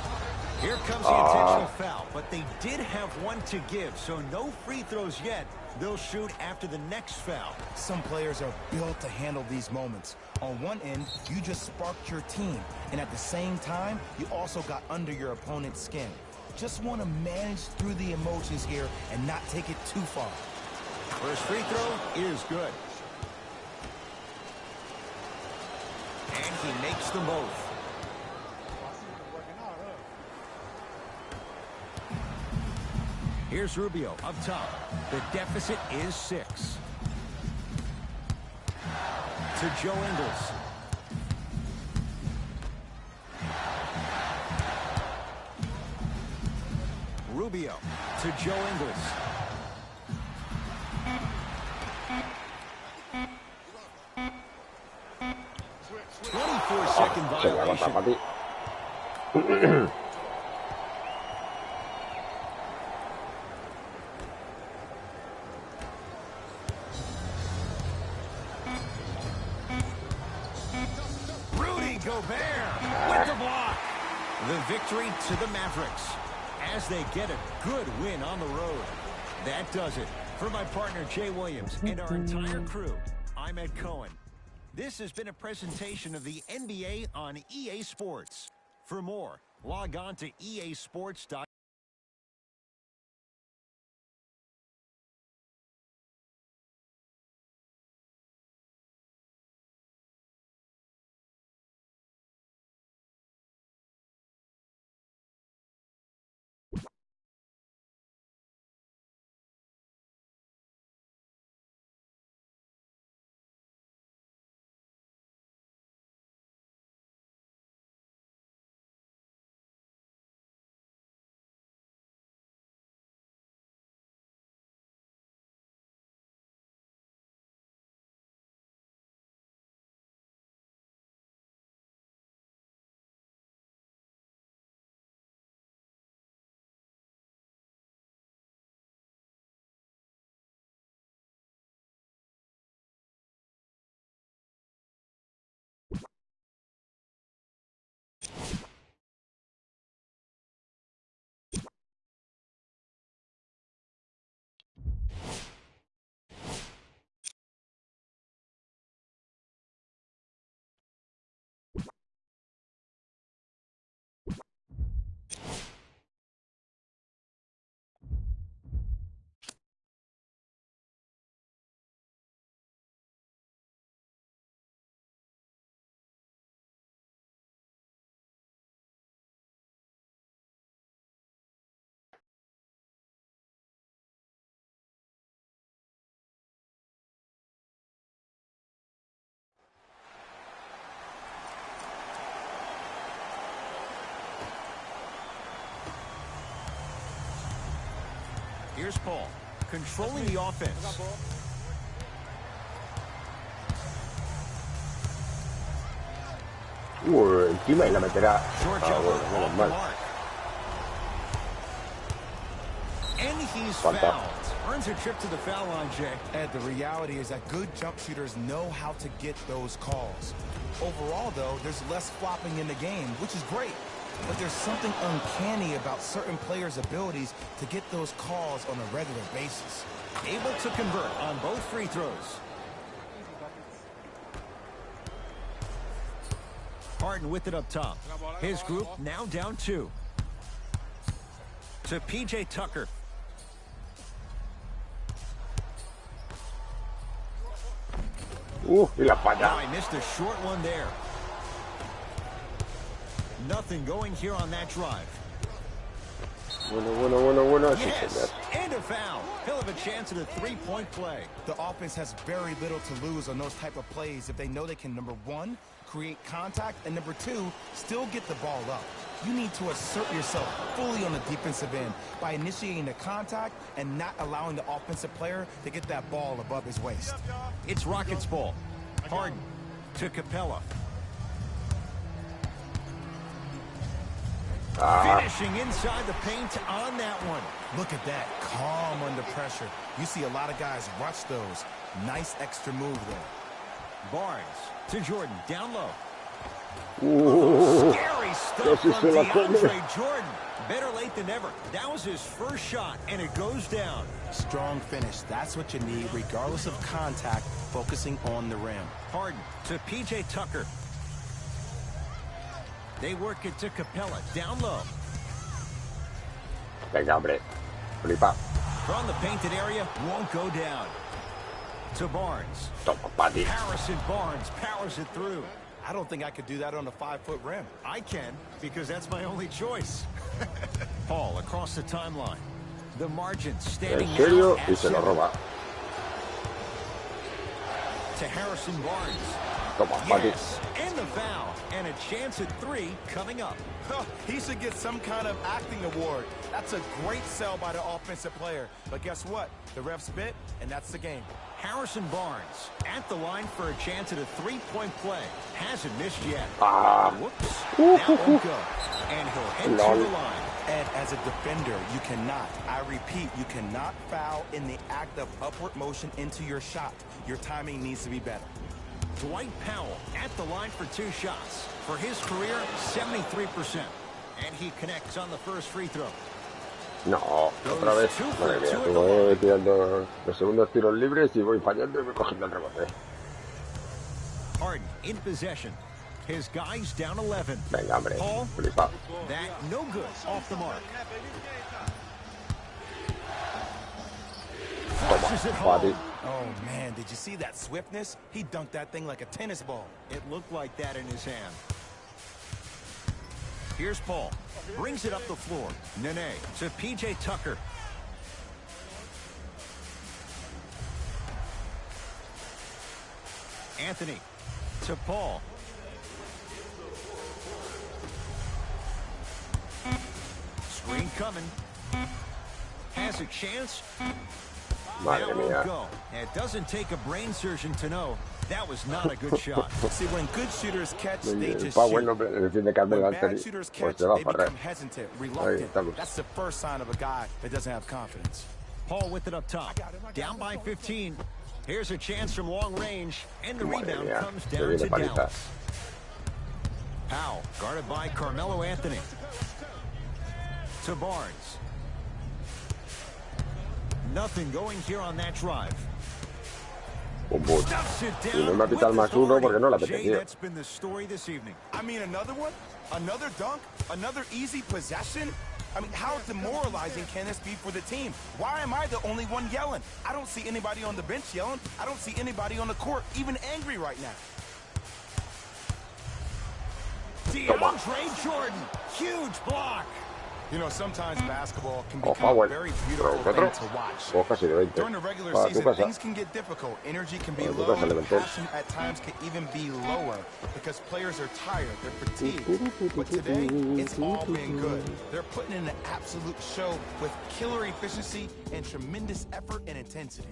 Here comes the intentional foul, but they did have one to give, so no free throws yet. They'll shoot after the next foul. Some players are built to handle these moments. On one end, you just sparked your team, and at the same time, you also got under your opponent's skin. Just want to manage through the emotions here and not take it too far. First free throw is good. And he makes them both. Here's Rubio up top. The deficit is 6. To Joe Ingles. Rubio to Joe Ingles. 4-second Se la bota violation. para ti. Rudy Gobert with the block. The victory to the Mavericks as they get a good win on the road. That does it. For my partner Jay Williams and our entire crew, I'm Ed Cohen. This has been a presentation of the NBA on EA Sports. For more, log on to easports.com. Here's Paul, controlling the offense. Encima y la meterá. Short Ah, jumper bueno, menos off the mal. mark. And he's Falta. fouled. Earns a trip to the foul line, Jay. Ed, the reality is that good jump shooters know how to get those calls. Overall, though, there's less flopping in the game, which is great. But there's something uncanny about certain players' abilities to get those calls on a regular basis. Able to convert on both free throws. Harden with it up top. His group now down 2. To PJ Tucker. Y la Oh, falla. I missed a short one there. Nothing going here on that drive. Bueno. Sí, Yes, señor. and a foul. He'll have a chance at a three-point play. The offense has very little to lose on those type of plays if they know they can, number one, create contact, and number two, still get the ball up. You need to assert yourself fully on the defensive end by initiating the contact and not allowing the offensive player to get that ball above his waist. It's Rockets ball. Harden to Capella. Finishing inside the paint on that one. Look at that, calm under pressure. You see a lot of guys rush those. Nice extra move there. Barnes to Jordan, down low. Uh, Scary stuff Casi from se la come. DeAndre Jordan. Better late than never. That was his first shot, and it goes down. Strong finish. That's what you need, regardless of contact, focusing on the rim. Harden to PJ Tucker. They work it to Capella, down low. Venga, hombre. Flipa. From the painted area, won't go down. To Barnes. Toma, Pati. Harrison Barnes powers it through. I don't think I could do that on a 5-foot rim. I can, because that's my only choice. Paul across the timeline. The margin standing En serio, now y at se lo 7. roba. To Harrison Barnes. Toma, Pati. Yes, and the foul. And a chance at 3 coming up. He should get some kind of acting award. That's a great sell by the offensive player. But guess what? The ref spit, and that's the game. Harrison Barnes at the line for a chance at a three-point play. Hasn't missed yet. Whoops. That won't go. And he'll head to the line. And as a defender, you cannot, I repeat, you cannot foul in the act of upward motion into your shot. Your timing needs to be better. Dwight Powell at the line for 2 shots. For his career, 73%. And he connects on the first free throw. No, otra vez. Madre mía, tú voy tirando los segundos tiros libres y voy fallando y voy cogiendo el rebote. Harden in possession. His guys down 11. Venga, hombre. Paul, Flipa. that no good off the mark. Flushes it home. Oh, man, did you see that swiftness? He dunked that thing like a tennis ball. It looked like that in his hand. Here's Paul. Brings it up the floor. Nene to P.J. Tucker. Anthony to Paul. Screen coming. Has a chance. Madre mía. Go. It doesn't take a brain surgeon to know that was not a good shot. See, when good shooters catch, they just Pa shoot. bueno, defiende que When delante, bad shooters pues catch, te va a they farrar. become hesitant, reluctant. estamos. That's the first sign of a guy that doesn't have confidence. Paul with it up top. Down by 15. Here's a chance from long range, and the rebound comes down to Dallas. Powell, guarded by Carmelo Anthony. To Barnes. Nothing going here on that drive. Stuffs it Y no down me ha pitado el with más uno porque no le authority. Jay, apetecía. that's been the story this evening. I mean, another one? Another dunk? Another easy possession? I mean, how demoralizing can this be for the team? Why am I the only one yelling? I don't see anybody on the bench yelling. I don't see anybody on the court even angry right now. DeAndre Jordan, huge block. You know, sometimes basketball can Oh, become a Powell. very beautiful thing Otro. to watch. Oh, casi de 20. During the regular Para tu season, casa. things can get difficult. Energy can be Para tu low. casa, Levantel. Passion at times can even be lower because players are tired. They're fatigued. But today, it's all been good. They're putting in an absolute show with killer efficiency and tremendous effort and intensity.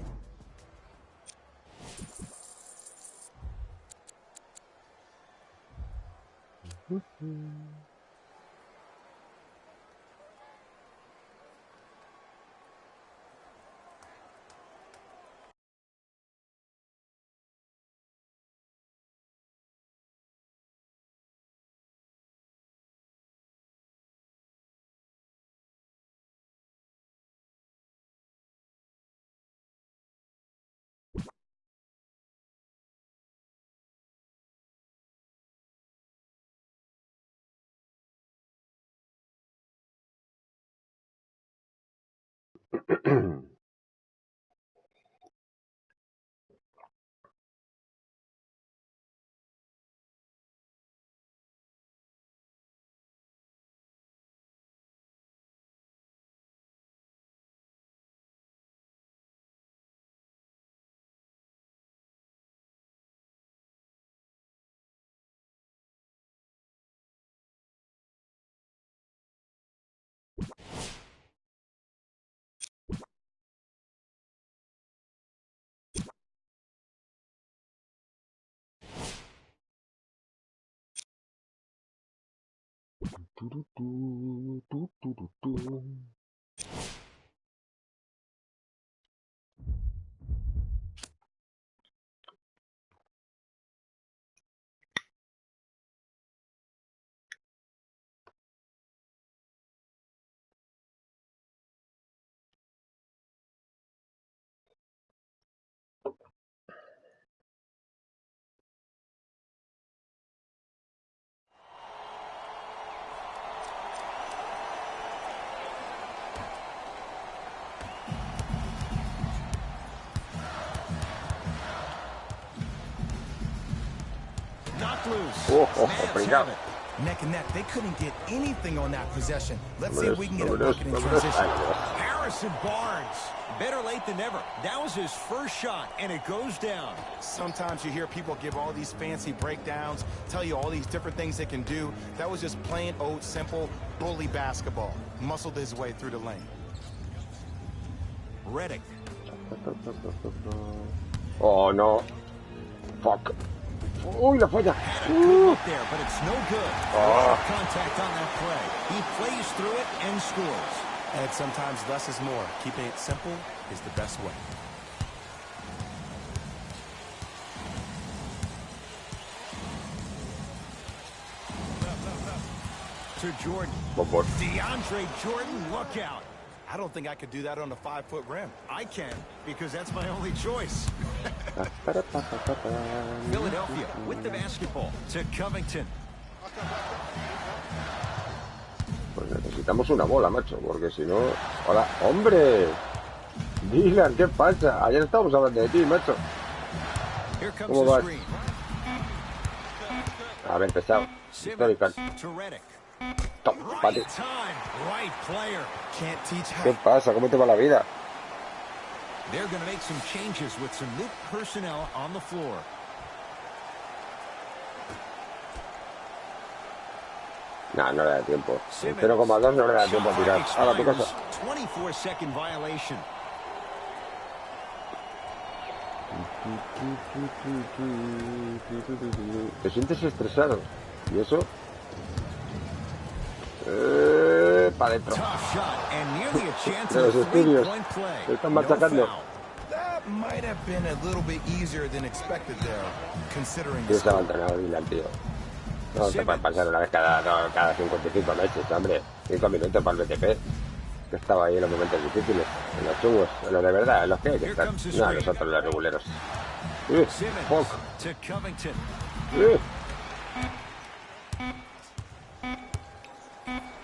Knocked loose. Oh, pringao. Neck and neck, they couldn't get anything on that possession. Let's see if we can get a bucket in transition. Harrison Barnes. Better late than never. That was his first shot, and it goes down. Sometimes you hear people give all these fancy breakdowns, tell you all these different things they can do. That was just plain old simple bully basketball. Muscled his way through the lane. Redick. Oh, no. Fuck. Uy, la falla. Had a good look there, but it's no good. Oh. Contact on that play. He plays through it and scores. And sometimes less is more. Keeping it simple is the best way. To Jordan. Por DeAndre Jordan, look out. I don't think I could do that on a 5-foot rim. I can, because that's my only choice. Philadelphia with the basketball to Covington. Pues necesitamos una bola, macho, porque si no... ¡Hola! ¡Hombre! Dylan, ¿qué pasa? Ayer estábamos hablando de ti, macho. Here comes ¿Cómo the vas? screen. Haber empezado. Histórica. Simmons to Redick. Top, pati. Right time, right player. Can't teach ¿Qué height. pasa? ¿Cómo te va la vida? They're going to make some changes with some new personnel on the floor. No, no le da tiempo. En 0,2 no le da tiempo a tirar. A tu casa. 24-second violation. Te sientes estresado. ¿Y eso? Para adentro. Tough shot and nearly a chance De at los a estudios. three-point play. Te están No machacando. foul. That might have been a little bit easier than expected there, considering the Tienes score. abandonado, Dylan, tío. No te puedes pasar una vez cada 55 meses, hombre. 5 minutos para el BTP. Que estaba ahí en los momentos difíciles. En los chungos. En los de verdad, en los que hay que estar. No, los otros, los reguleros. Fuck. Simmons to Covington.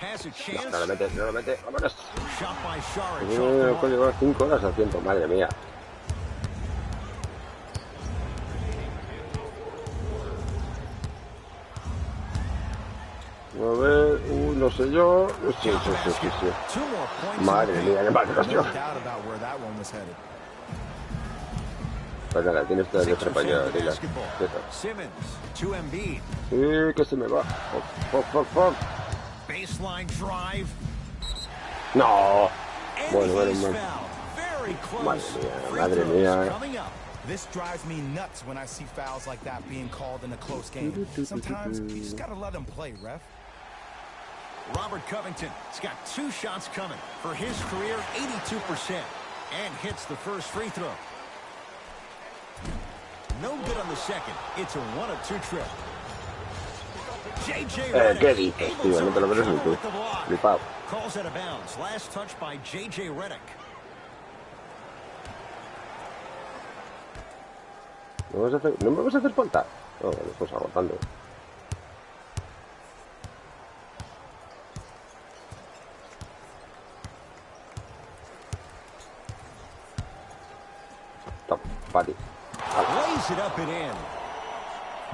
Has a chance. No lo metes, no lo metes. Vámonos. Shot by Saric. Puedo llevar 5 horas al tiempo, madre mía. A ver, no sé yo. Sí. Two more points. Madre mía, qué mal No pasión. doubt about where that one was headed. Pues nada, tienes todo el Sixers compañero, have the Dylan. basketball. Quieto. Simmons to Embiid. Que se me va. Fuck. Baseline drive. No. And Bueno, he's mal. fouled. Very close. Madre Free mía. throws coming up. This drives me nuts when I see fouls like that being called in a close game. Sometimes you just gotta let them play, ref. Robert Covington has got 2 shots coming for his career, 82%, and hits the first free throw. No good on the second. It's a 1-of-2 trip. JJ ¿Qué Redick dices, able tío? to No te lo crees ni recover tú. with the block. Flipado. Calls out of bounds. Last touch by JJ Redick. ¿No me vas a hacer falta? No, lo estás agotando. Top, Pati. Lays it up and in.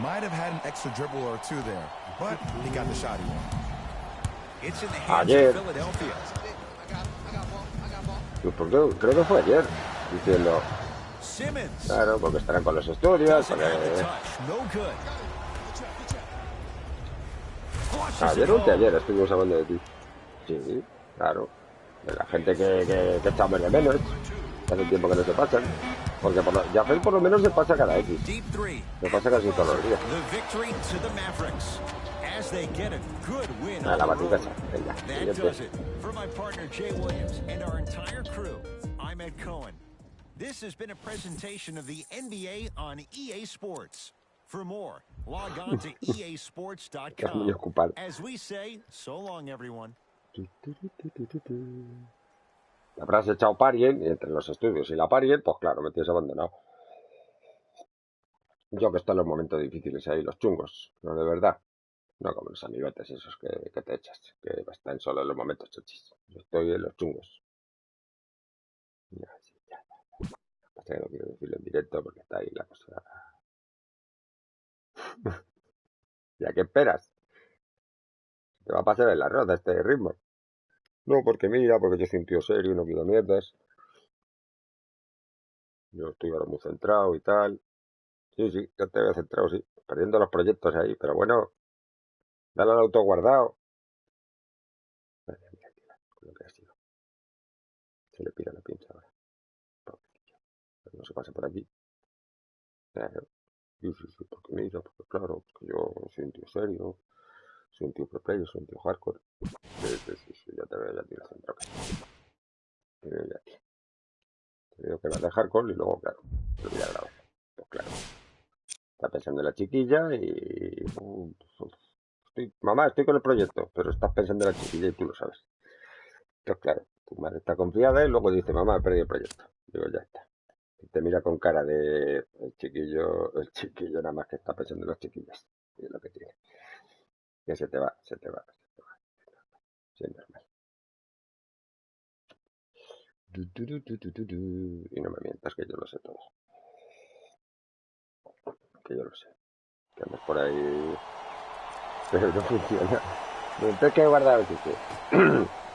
Might have had an extra dribble or two there, but he got the shot he wanted. It's in the hands Ayer. of Philadelphia. Pues creo que fue ayer. Diciendo, Simmons. claro, porque estarán con los estudios. Doesn't have the Porque... touch. No good. Flushes it Ayer o home. anteayer estuvimos hablando de ti. Sí, claro. De la gente que echamos de menos. Hace tiempo que no se pasan. Porque Jafel por lo menos se pasa cada X. Deep three. Se pasa casi todos los días. The victory to the Mavericks as they get a good win A on la the batuta road. esa. Venga, That siguiente. does it. For my partner Jay Williams and our entire crew, I'm Ed Cohen. This has been a presentation of the NBA on EA Sports. For more, log on to Muy easports.com. ocupado. As we say, so long everyone. Habrás echado parien y entre los estudios y la parien, pues claro, me tienes abandonado. Yo que estoy en los momentos difíciles ahí, los chungos, no de verdad. No como los amigotes esos que te echas, que están solo en los momentos chochis. Yo estoy en los chungos. Ya. Pasa que no quiero decirlo en directo porque está ahí la cosa. ¿Ya qué esperas? Te va a pasar el arroz a este ritmo. No, porque mira, porque yo soy un tío serio y no quiero mierdas. Yo estoy ahora muy centrado y tal. Sí, yo te veo centrado, sí. Perdiendo los proyectos ahí, pero bueno, dale al auto guardado. Madre mía, tío, lo que ha sido. Se le pira la pinza ahora. Pobrecillo. No se pasa por aquí. Claro. Sí, sí, sí, porque mira, porque claro, porque yo soy un tío serio, soy un tío pro player, soy un tío hardcore. Sí, sí, sí, sí, ya te veo, ya tienes centro. Te veo ya, tío. Te veo que vas de hardcore y luego, claro, te olvidas la grabación. Pues claro, está pensando en la chiquilla y... mamá, estoy con el proyecto, pero estás pensando en la chiquilla y tú lo sabes. Entonces, claro, tu madre está confiada y luego dice, mamá, he perdido el proyecto. Digo, ya está. Y te mira con cara de el chiquillo nada más que está pensando en los chiquillos. Y es lo que tiene. Que se te va, se te va, se te va. Sí, es normal. Y no me mientas que yo lo sé todo. Que yo lo sé. Que andas por ahí. Pero no funciona. Entonces, ¿qué he guardado el sitio?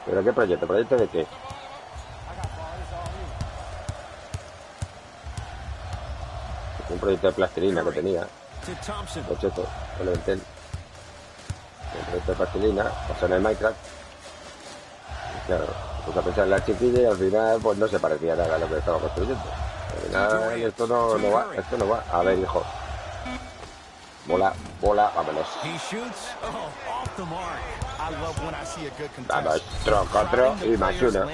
¿Pero qué proyecto? ¿Proyecto de qué? Un proyecto de plastilina que tenía. Bocheto, que lo venté. Un proyecto de plastilina, pasó en el Minecraft. Y claro, puse a pensar en la chiquilla y al final pues no se parecía nada a lo que estaba construyendo. Al final esto no va, esto no va. A ver, hijo. Bola, bola, vámonos. Vamos, otro y más uno.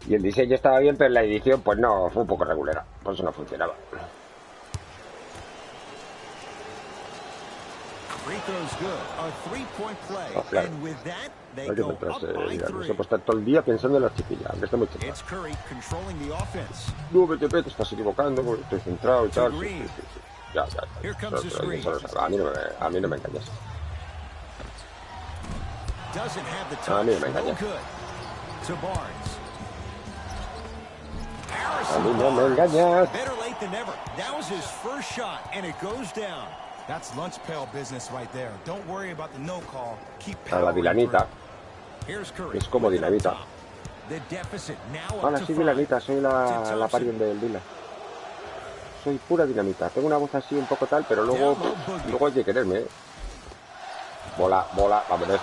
Y el diseño estaba bien, pero la edición pues no, fue un poco regulera. Por eso no funcionaba. Oh, claro. Oye, mientras no se puede estar todo el día pensando en las chiquillas, aunque esté muy chica. No, Btp, te estás equivocando, porque estoy centrado y tal. Sí, sí, sí, sí. Ya. A mí no me engañas. A mí no me engañas. A mí no me engañas. That's lunch pail business right there. Don't worry about the no call. Keep A la dinamita. Es como dinamita. Hola, soy dinamita, soy la pariente del Dila. Soy pura dinamita. Tengo una voz así un poco tal, pero luego hay que quererme, ¿eh? Bola, vámonos.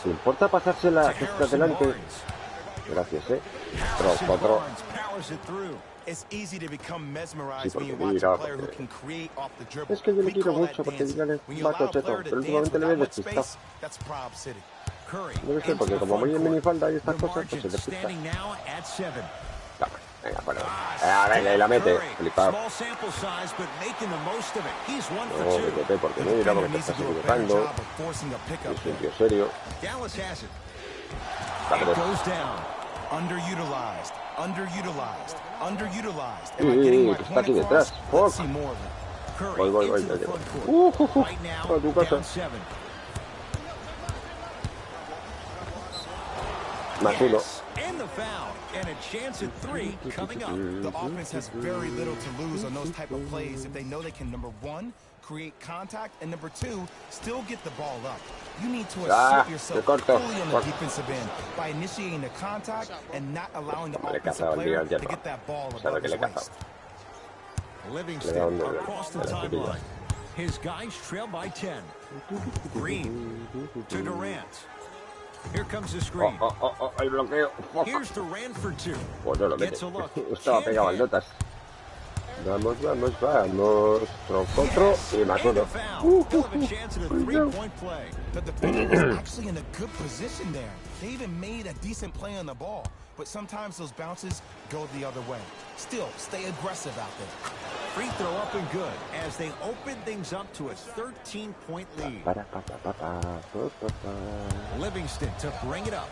¿Te importa pasarse la cesta delante? Gracias, ¿eh? Otro. Sí, porque mira, porque... Es que yo le quiero mucho porque Dylan es un vato cheto, pero últimamente le veo despistado. No lo sé, porque como voy en minifalda y estas cosas, pues se despista. Venga, bueno. Venga, y la mete. Flipado. No, Btp, porque mira, porque te estás equivocando. Yo soy un tío serio. Que está aquí detrás. Voy. A tu casa. Más uno. The offense has very little to lose on those type of plays if they know they can, number one, create contact, and number two, still get the ball up. You need to assert yourself fully on the defensive end by initiating the contact and not allowing the offensive player to get that ball above his waist. Livingston across the timeline. His guys trail by 10. Green to Durant. Here comes the screen. El bloqueo. Here's Durant for two. Pues no lo mete. Estaba pegado al notas. Vamos. Otro y más uno. The defender was actually in a good position there. They even made a decent play on the ball, but sometimes those bounces go the other way. Still, stay aggressive out there. Free throw up and good as they open things up to a 13-point lead. Livingston to bring it up.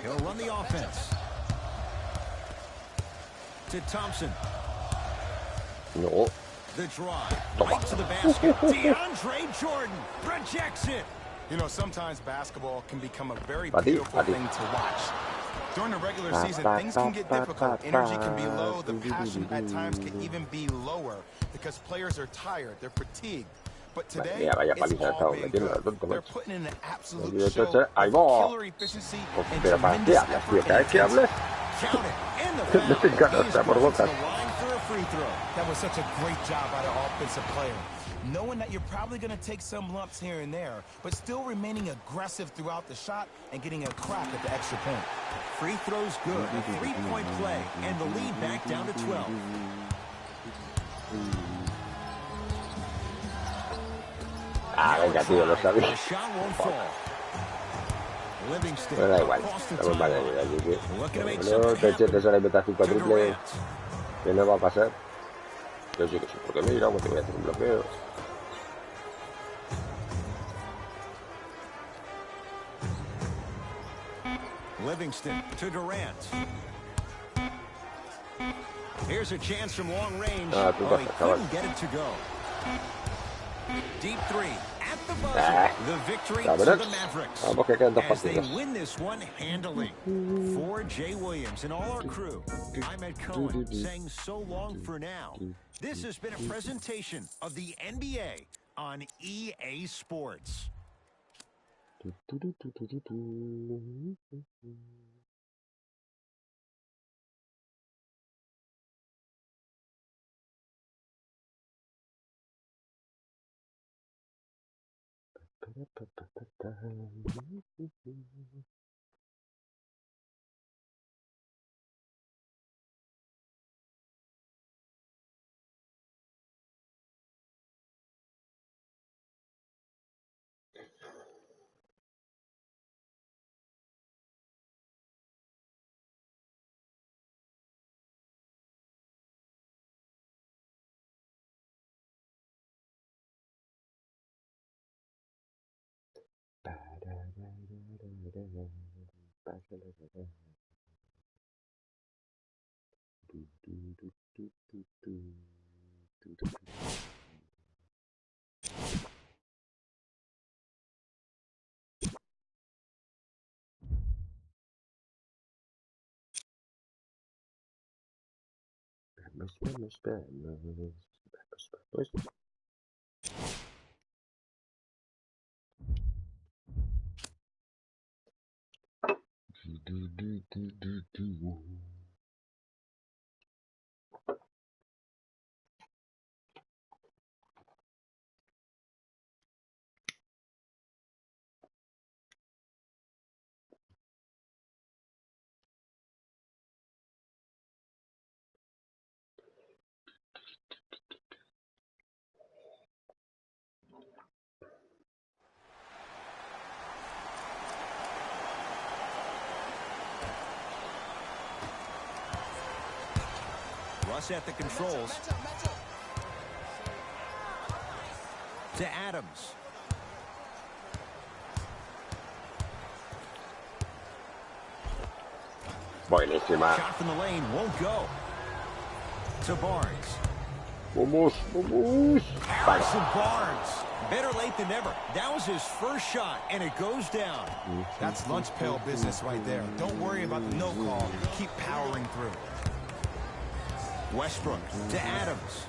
He'll run the offense. To Thompson. No. The drive. Right to the basket. DeAndre Jordan rejects it. You know, sometimes basketball can become a very beautiful thing to watch. During the regular season, things can get difficult. Energy can be low. The passion at times can even be lower because players are tired. They're fatigued. But today, it's all being good. They're putting in an absolute show of killer efficiency and tremendous effort. Que hables. Count it. And the foul. No te enganas, por bocas. free throw. That was such a great job by the offensive player. Knowing that you're probably going to take some lumps here and there, but still remaining aggressive throughout the shot and getting a crack at the extra point. Free throws good. A 3-point play, and the lead back down to 12. Ah, venga, tío, lo sabía. The shot won't fall. Livingston Pero da igual, across the estamos mal de timeline. vida, así que Looking to make no something te eches happen ahora y metas 5 to triples, Durant. que no va a pasar. Yo sí que sí, porque mira, pues te voy a hacer un bloqueo. Livingston to Durant. Here's a chance from long range. Ah, tú Oh, he pasas, chaval. couldn't get it to go. Deep three at the buzzer. The victory to the Mavericks. Vamos, que quedan 2 As they partidos. win this one handily. For Jay Williams and all our crew, I'm Ed Cohen saying so long for now. This has been a presentation of the NBA on EA Sports. Vamos. Russ at the controls. To Adams. Buenísima. Shot from the lane won't go. To Barnes. Vamos, vamos. Harrison Barnes. Better late than never. That was his first shot, and it goes down. That's lunch pail business right there. Don't worry about the no call. Keep powering through. Westbrook to Adams.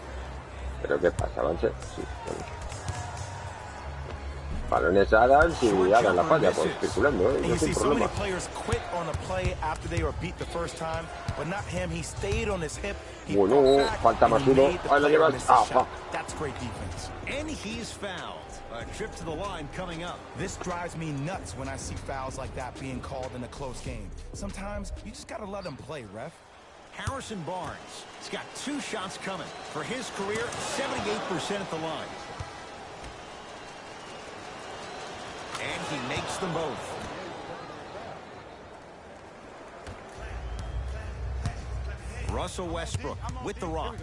¿Pero qué pasa, avance? Sí, bueno. Balones a Adams y Adams la falla, pues circulando, And no you es see un so many problema. players quit on a play after they were beat the first time, but not him. He stayed on his hip. He Bueno, fought back, falta and más he uno. made the Ahí lo player llevas. miss the Ah, shot. fuck. That's great defense. And he's fouled. A trip to the line coming up. This drives me nuts when I see fouls like that being called in a close game. Sometimes you just gotta let them play, ref. Harrison Barnes. He's got 2 shots coming. For his career, 78% at the line. And he makes them both. Russell Westbrook with the rock.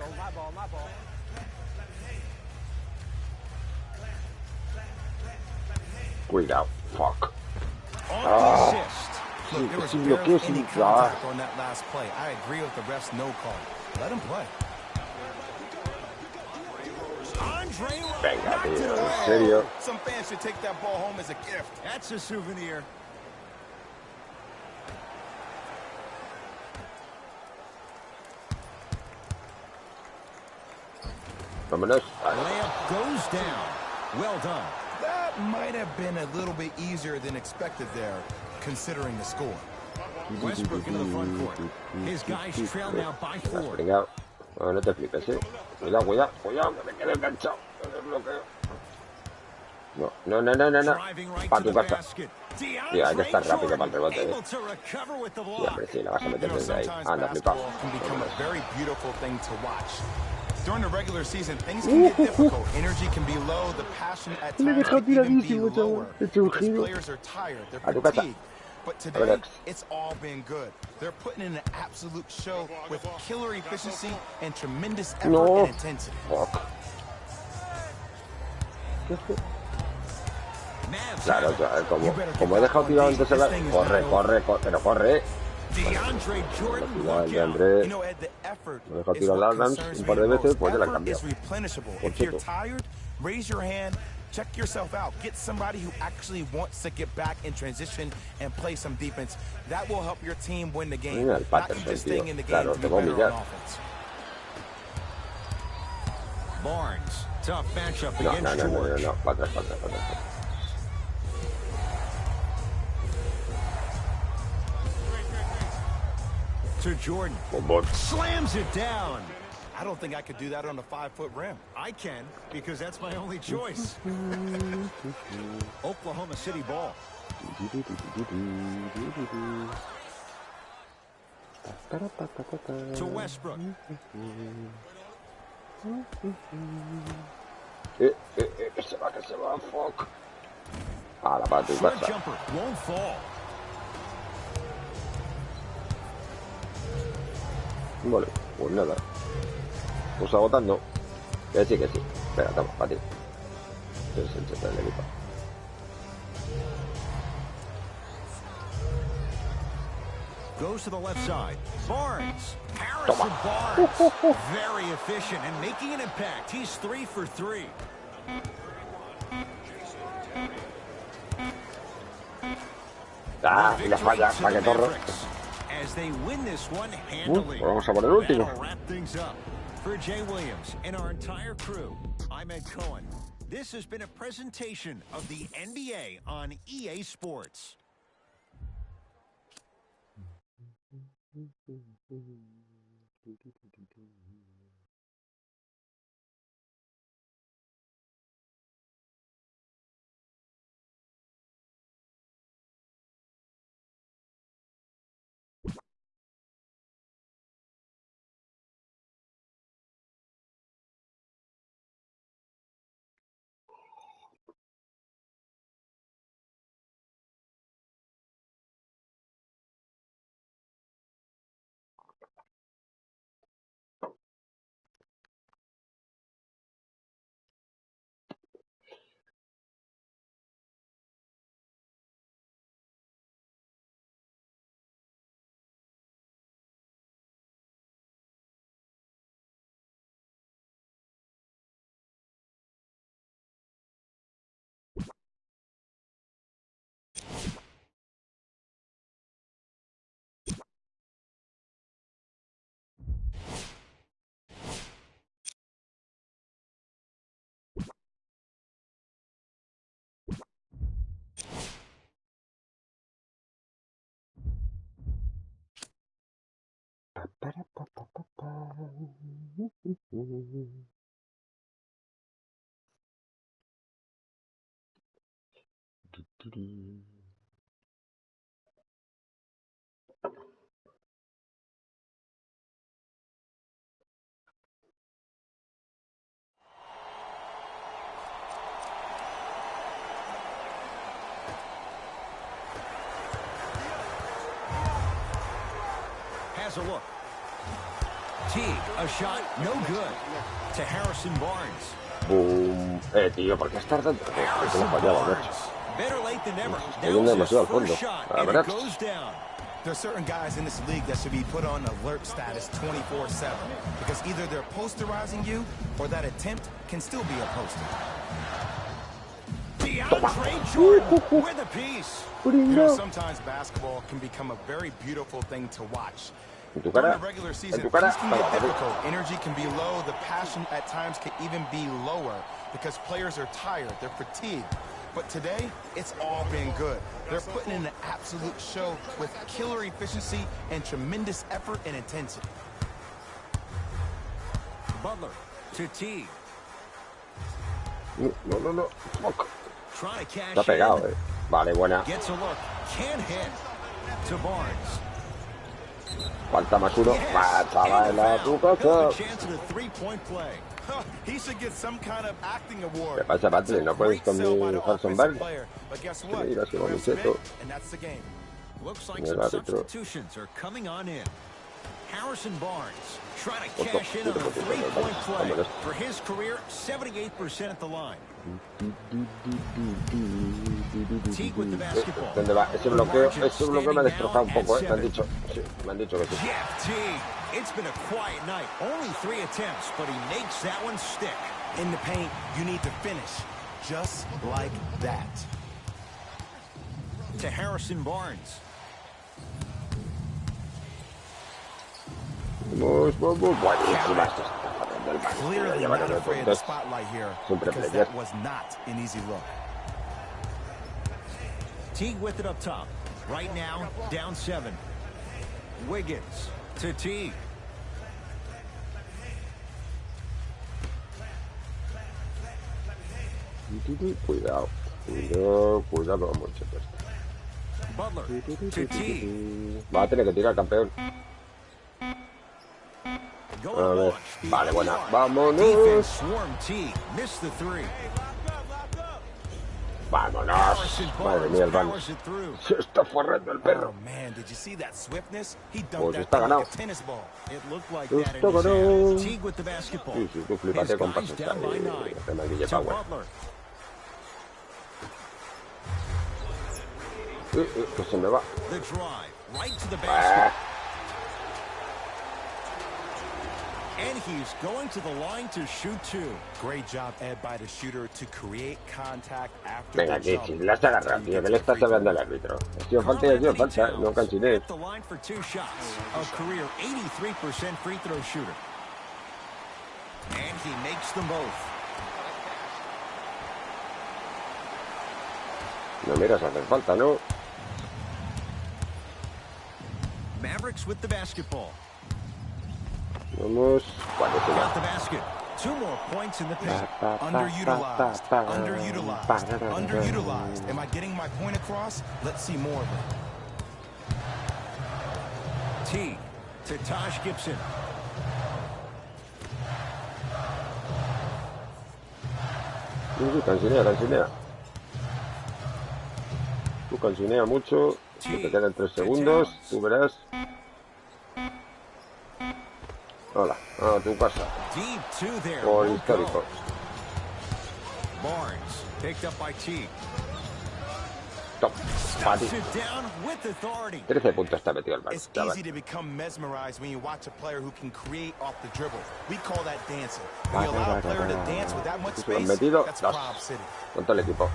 Cuidado, fuck. On the assist. Look, there was sin barely bloqueo, any sin contact on that last play. I agree with the ref's no call. Let him play. Andre Venga, knocked it tío, away. en serio. Some fans should take that ball home as a gift. That's a souvenir. Vámonos. Layup goes down. Well done. That might have been a little bit easier than expected there, considering the score. Westbrook into the front court. His guys trail now by 4. Venga. No, no te flipes, Cuidado, cuidado, cuidado, que me quedo enganchado. Me bloqueo. No. Para tu casa. Tío, hay que estar rápido para el rebote, Sí, hombre, sí, la vas a meter desde ahí. Anda, flipado. During the regular season, things can get difficult. Energy can be low. The passion at times can even be lower because players are tired. They're fatigued. But today, it's all been good. They're putting in an absolute show with killer efficiency and tremendous effort and intensity. Claro, como he dejado tirado antes el... Corre, pero corre. You know, at the effort Lo dejo tirar al Adams un par de veces, pues ya la he cambiado. If you're tired, raise your hand, check yourself out. Get somebody who actually wants to get back in transition and play some defense. That will help your team win the game. Mira el Not you just staying in the game to be better on offense. Barnes, tough matchup against George. No, para atrás. To Jordan. Slams it down. I don't think I could do that on a 5-foot rim. I can, because that's my only choice. Oklahoma City ball. To Westbrook. Que se va, fuck. A la parte Short jumper won't fall. Vale, pues nada. Pues agotando. Que sí. Espera, toma, para ti. Es el chete del equipo. Goes to the left side. Barnes. Harrison Barnes. Very efficient and making an impact. He's 3 for 3. Ah, y la falla, para que torro. As they win this one handily. Vamos a por el último. Wrap things up. For Jay Williams and our entire crew, I'm Ed Cohen. This has been a presentation of the NBA on EA Sports. Has a look. Teague, a shot, no good. To Harrison Barnes. Boom. Tío, ¿por qué estás tanto? Es una fallada, macho. Better late than never. Yendo demasiado al fondo. A ver. There's certain guys in this league that should be put on alert status 24/7 because either they're posterizing you or that attempt can still be a poster. DeAndre Jordan with a piece. You know, sometimes basketball can become a very beautiful thing to watch. During the regular season, things can get difficult. Energy can be low. The passion at times can even be lower because players are tired. They're fatigued. But today, it's all been good. They're putting in an absolute show with killer efficiency and tremendous effort and intensity. Butler to T. No. Fuck. Trying to cash Está pegado, in. Vale, buena. Gets a look. Can't hit. To Barnes. Falta más uno. Yes, Pasa en la tu casa. Built a chance at a three-point play. He should get some kind of acting award. ¿Qué pasa, Patrick? ¿No puedes con mi Harrison Barnes? But guess what? Mira, si You're vamos Smith, cheto. and that's the game. Looks like Mira el some árbitro. substitutions are coming on in. Harrison Barnes trying to Ojo, cash in on a ojo, three-point play. vámonos. For his career, 78% at the line. Teague with the basketball. ¿Dónde va? Ese bloqueo me ha destrozado un poco, Me han dicho. Sí, me han dicho que sí. Jeff Teague. It's been a quiet night. Only 3 attempts, but he makes that one stick. In the paint, you need to finish. Just like that. To Harrison Barnes. Vamos. Buenísima. Clearly not afraid of the spotlight here, Siempre because player. that was not an easy look. Teague with it up top. Right now, down 7. Wiggins to Teague. Cuidado mucho. Butler to Teague. Va a tener que tirar, campeón. A ver. Vale, buena. Vámonos. Defense swarm Teague. Missed the 3. Vámonos. Madre mía, el Barnes. Se está forrando el perro. Oh man, did you see that swiftness? He Pues dumped that está thing ganado. like a tennis ball. It looked like that in Esto his ganó. hands. Teague with the basketball. Sí, tú flipate His con guys pasos. down by 9. Tema Guille To Power. Butler. Que se me va. The drive. Right to the basket. And he's going to the line to shoot 2. Great job, Ed, by the shooter to create contact after Venga, the aquí, jump. si la has agarrado, tío, que le estás hablando al árbitro. Ha sido falta y ha sido falta, no cansiné. At the line for 2 shots. A career 83% free throw shooter. And he makes them both. No miras a hacer falta, ¿no? Mavericks with the basketball. Vamos. Got the basket. 2 more points in the paint. Underutilized. Underutilized. Am I getting my point across? Let's see more of it. T to Taj Gibson. Cansinea. Tú cansinea mucho. Que te quedan 3 segundos. Tú verás. Hola, a tu casa. Deep 2 there. Por Won't go. histórico. Barnes picked up by T. Top. Para ti. Stops it down with authority. 13 puntos está metido el Barça. It's easy to become mesmerized when you watch a player who can create off the dribble. We call that dancing. When you allow a player to dance with that much Se lo han space, metido. that's 2. Prob City. Con todo el equipo.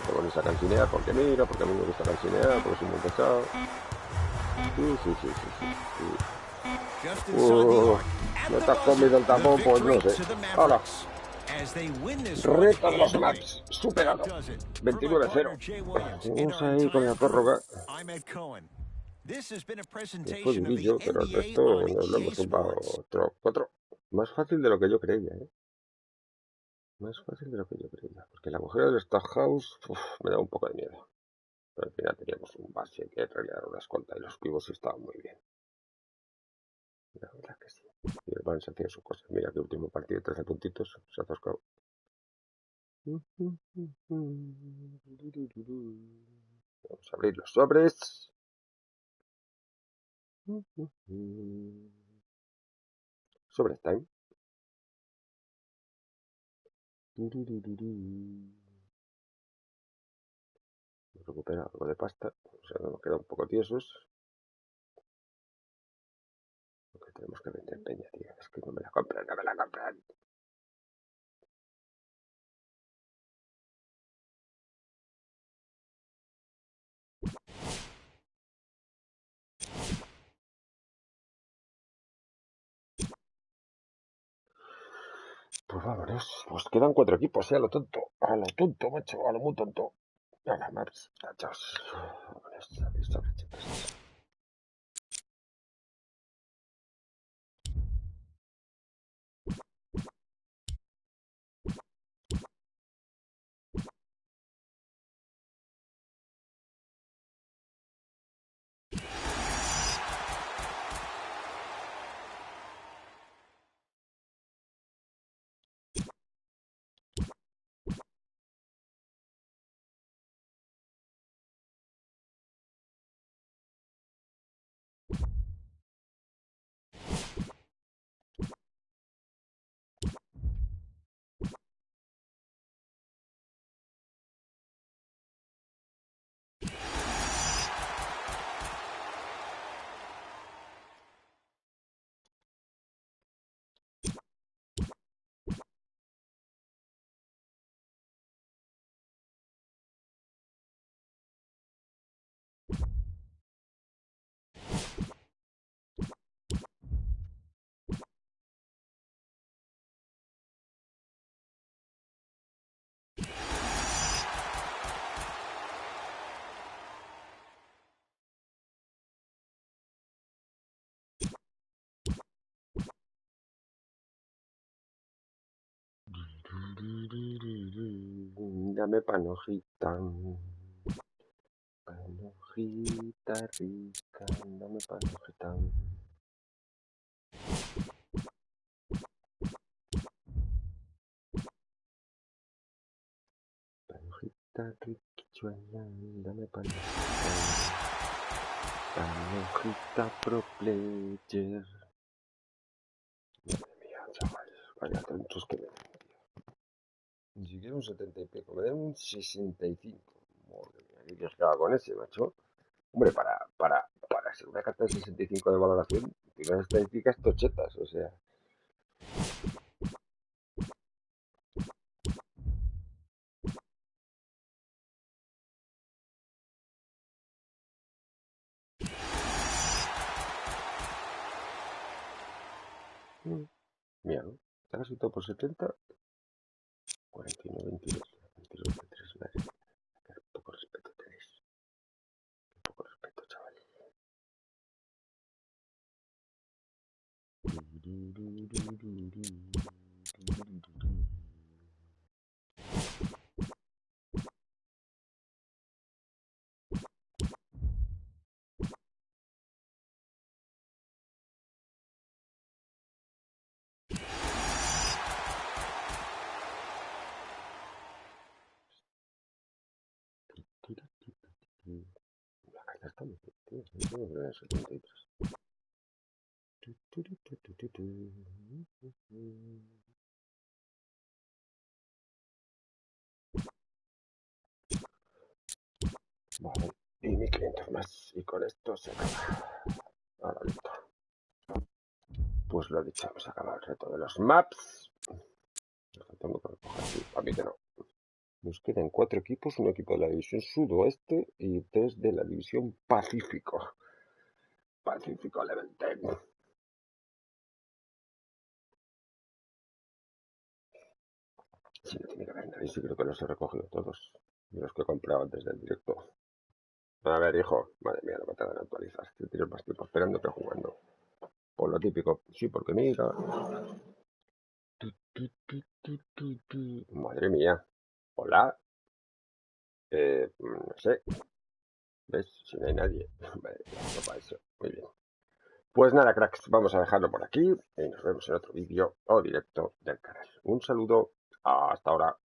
Te pones a cansinear porque mira, porque a mí me gusta cansinear, porque soy muy pesado. Sí. Just inside the arc. At No the te has comido el buzzer, tapón, the pues no victory sé. to the Ahora, Mavericks. As they win this one Reto los handily. Mavs, superado. That does it. For 29-0. my partner, Jay Williams, and Vamos our ahí con la entire prórroga. crew, I'm Ed Cohen. This has been a Fue presentation of the durillo, pero el NBA resto on nos lo EA hemos tumbado Sports. 4. Más fácil de lo que yo creía, ¿eh? Más fácil de lo que yo creía. Porque la mujer del Stackhouse me da un poco de miedo. Pero al final teníamos un base que arreglar unas cuantas y los pibos estaban muy bien. La verdad que sí. Y el Barnes hacía sus cosas. Mira que último partido, 13 puntitos. Se ha atascado. Vamos a abrir los sobres. Sobres time. Recupera algo de pasta. O sea, nos queda un poco tiesos. Porque tenemos que vender peña, tío. Es que no me la compran. Pues vámonos. Pues quedan 4 equipos, a lo tonto. A lo tonto, macho. A lo muy tonto. Nada más. Tachos. Vámonos. Sobre, chicos. Dame panojita. Panojita rica. Dame panojita. Panojita riquichuela. Dame panojita. Panojita pro player. Madre mía, chavales. Vaya tontos que me den, tío. Ni siquiera un 70 y pico. Me den un 65. Madre mía, ¿qué quieres que haga con ese, macho? Hombre, para ser una carta de 65 de valoración, tiene unas estadísticas tochetas, o sea. Mira, ¿no? Te has todo por 70, 41, 22, 22, 23, madre. Qué poco respeto tenéis. Qué poco respeto, chaval. La carta está muy bien, tío. 73. Vale, y 1500 más. Y con esto se acaba. Ahora listo. Pues lo dicho, hemos acabado el reto de los maps. Tengo que recoger, sí, a mí que no. Nos quedan 4 equipos, un equipo de la división sudoeste y 3 de la división Pacífico. Pacífico Level 10. Sí, no tiene que haber nadie, sí creo que los he recogido todos. De los que he comprado antes del directo. A ver, hijo, madre mía, no me tardan en actualizar. Tienes más tiempo esperando que jugando. Por lo típico, sí, porque mira. Madre mía. Hola. No sé. ¿Ves? Si no hay nadie. Vale, no para eso. Muy bien. Pues nada, cracks, vamos a dejarlo por aquí y nos vemos en otro vídeo o directo del canal. Un saludo. Hasta ahora.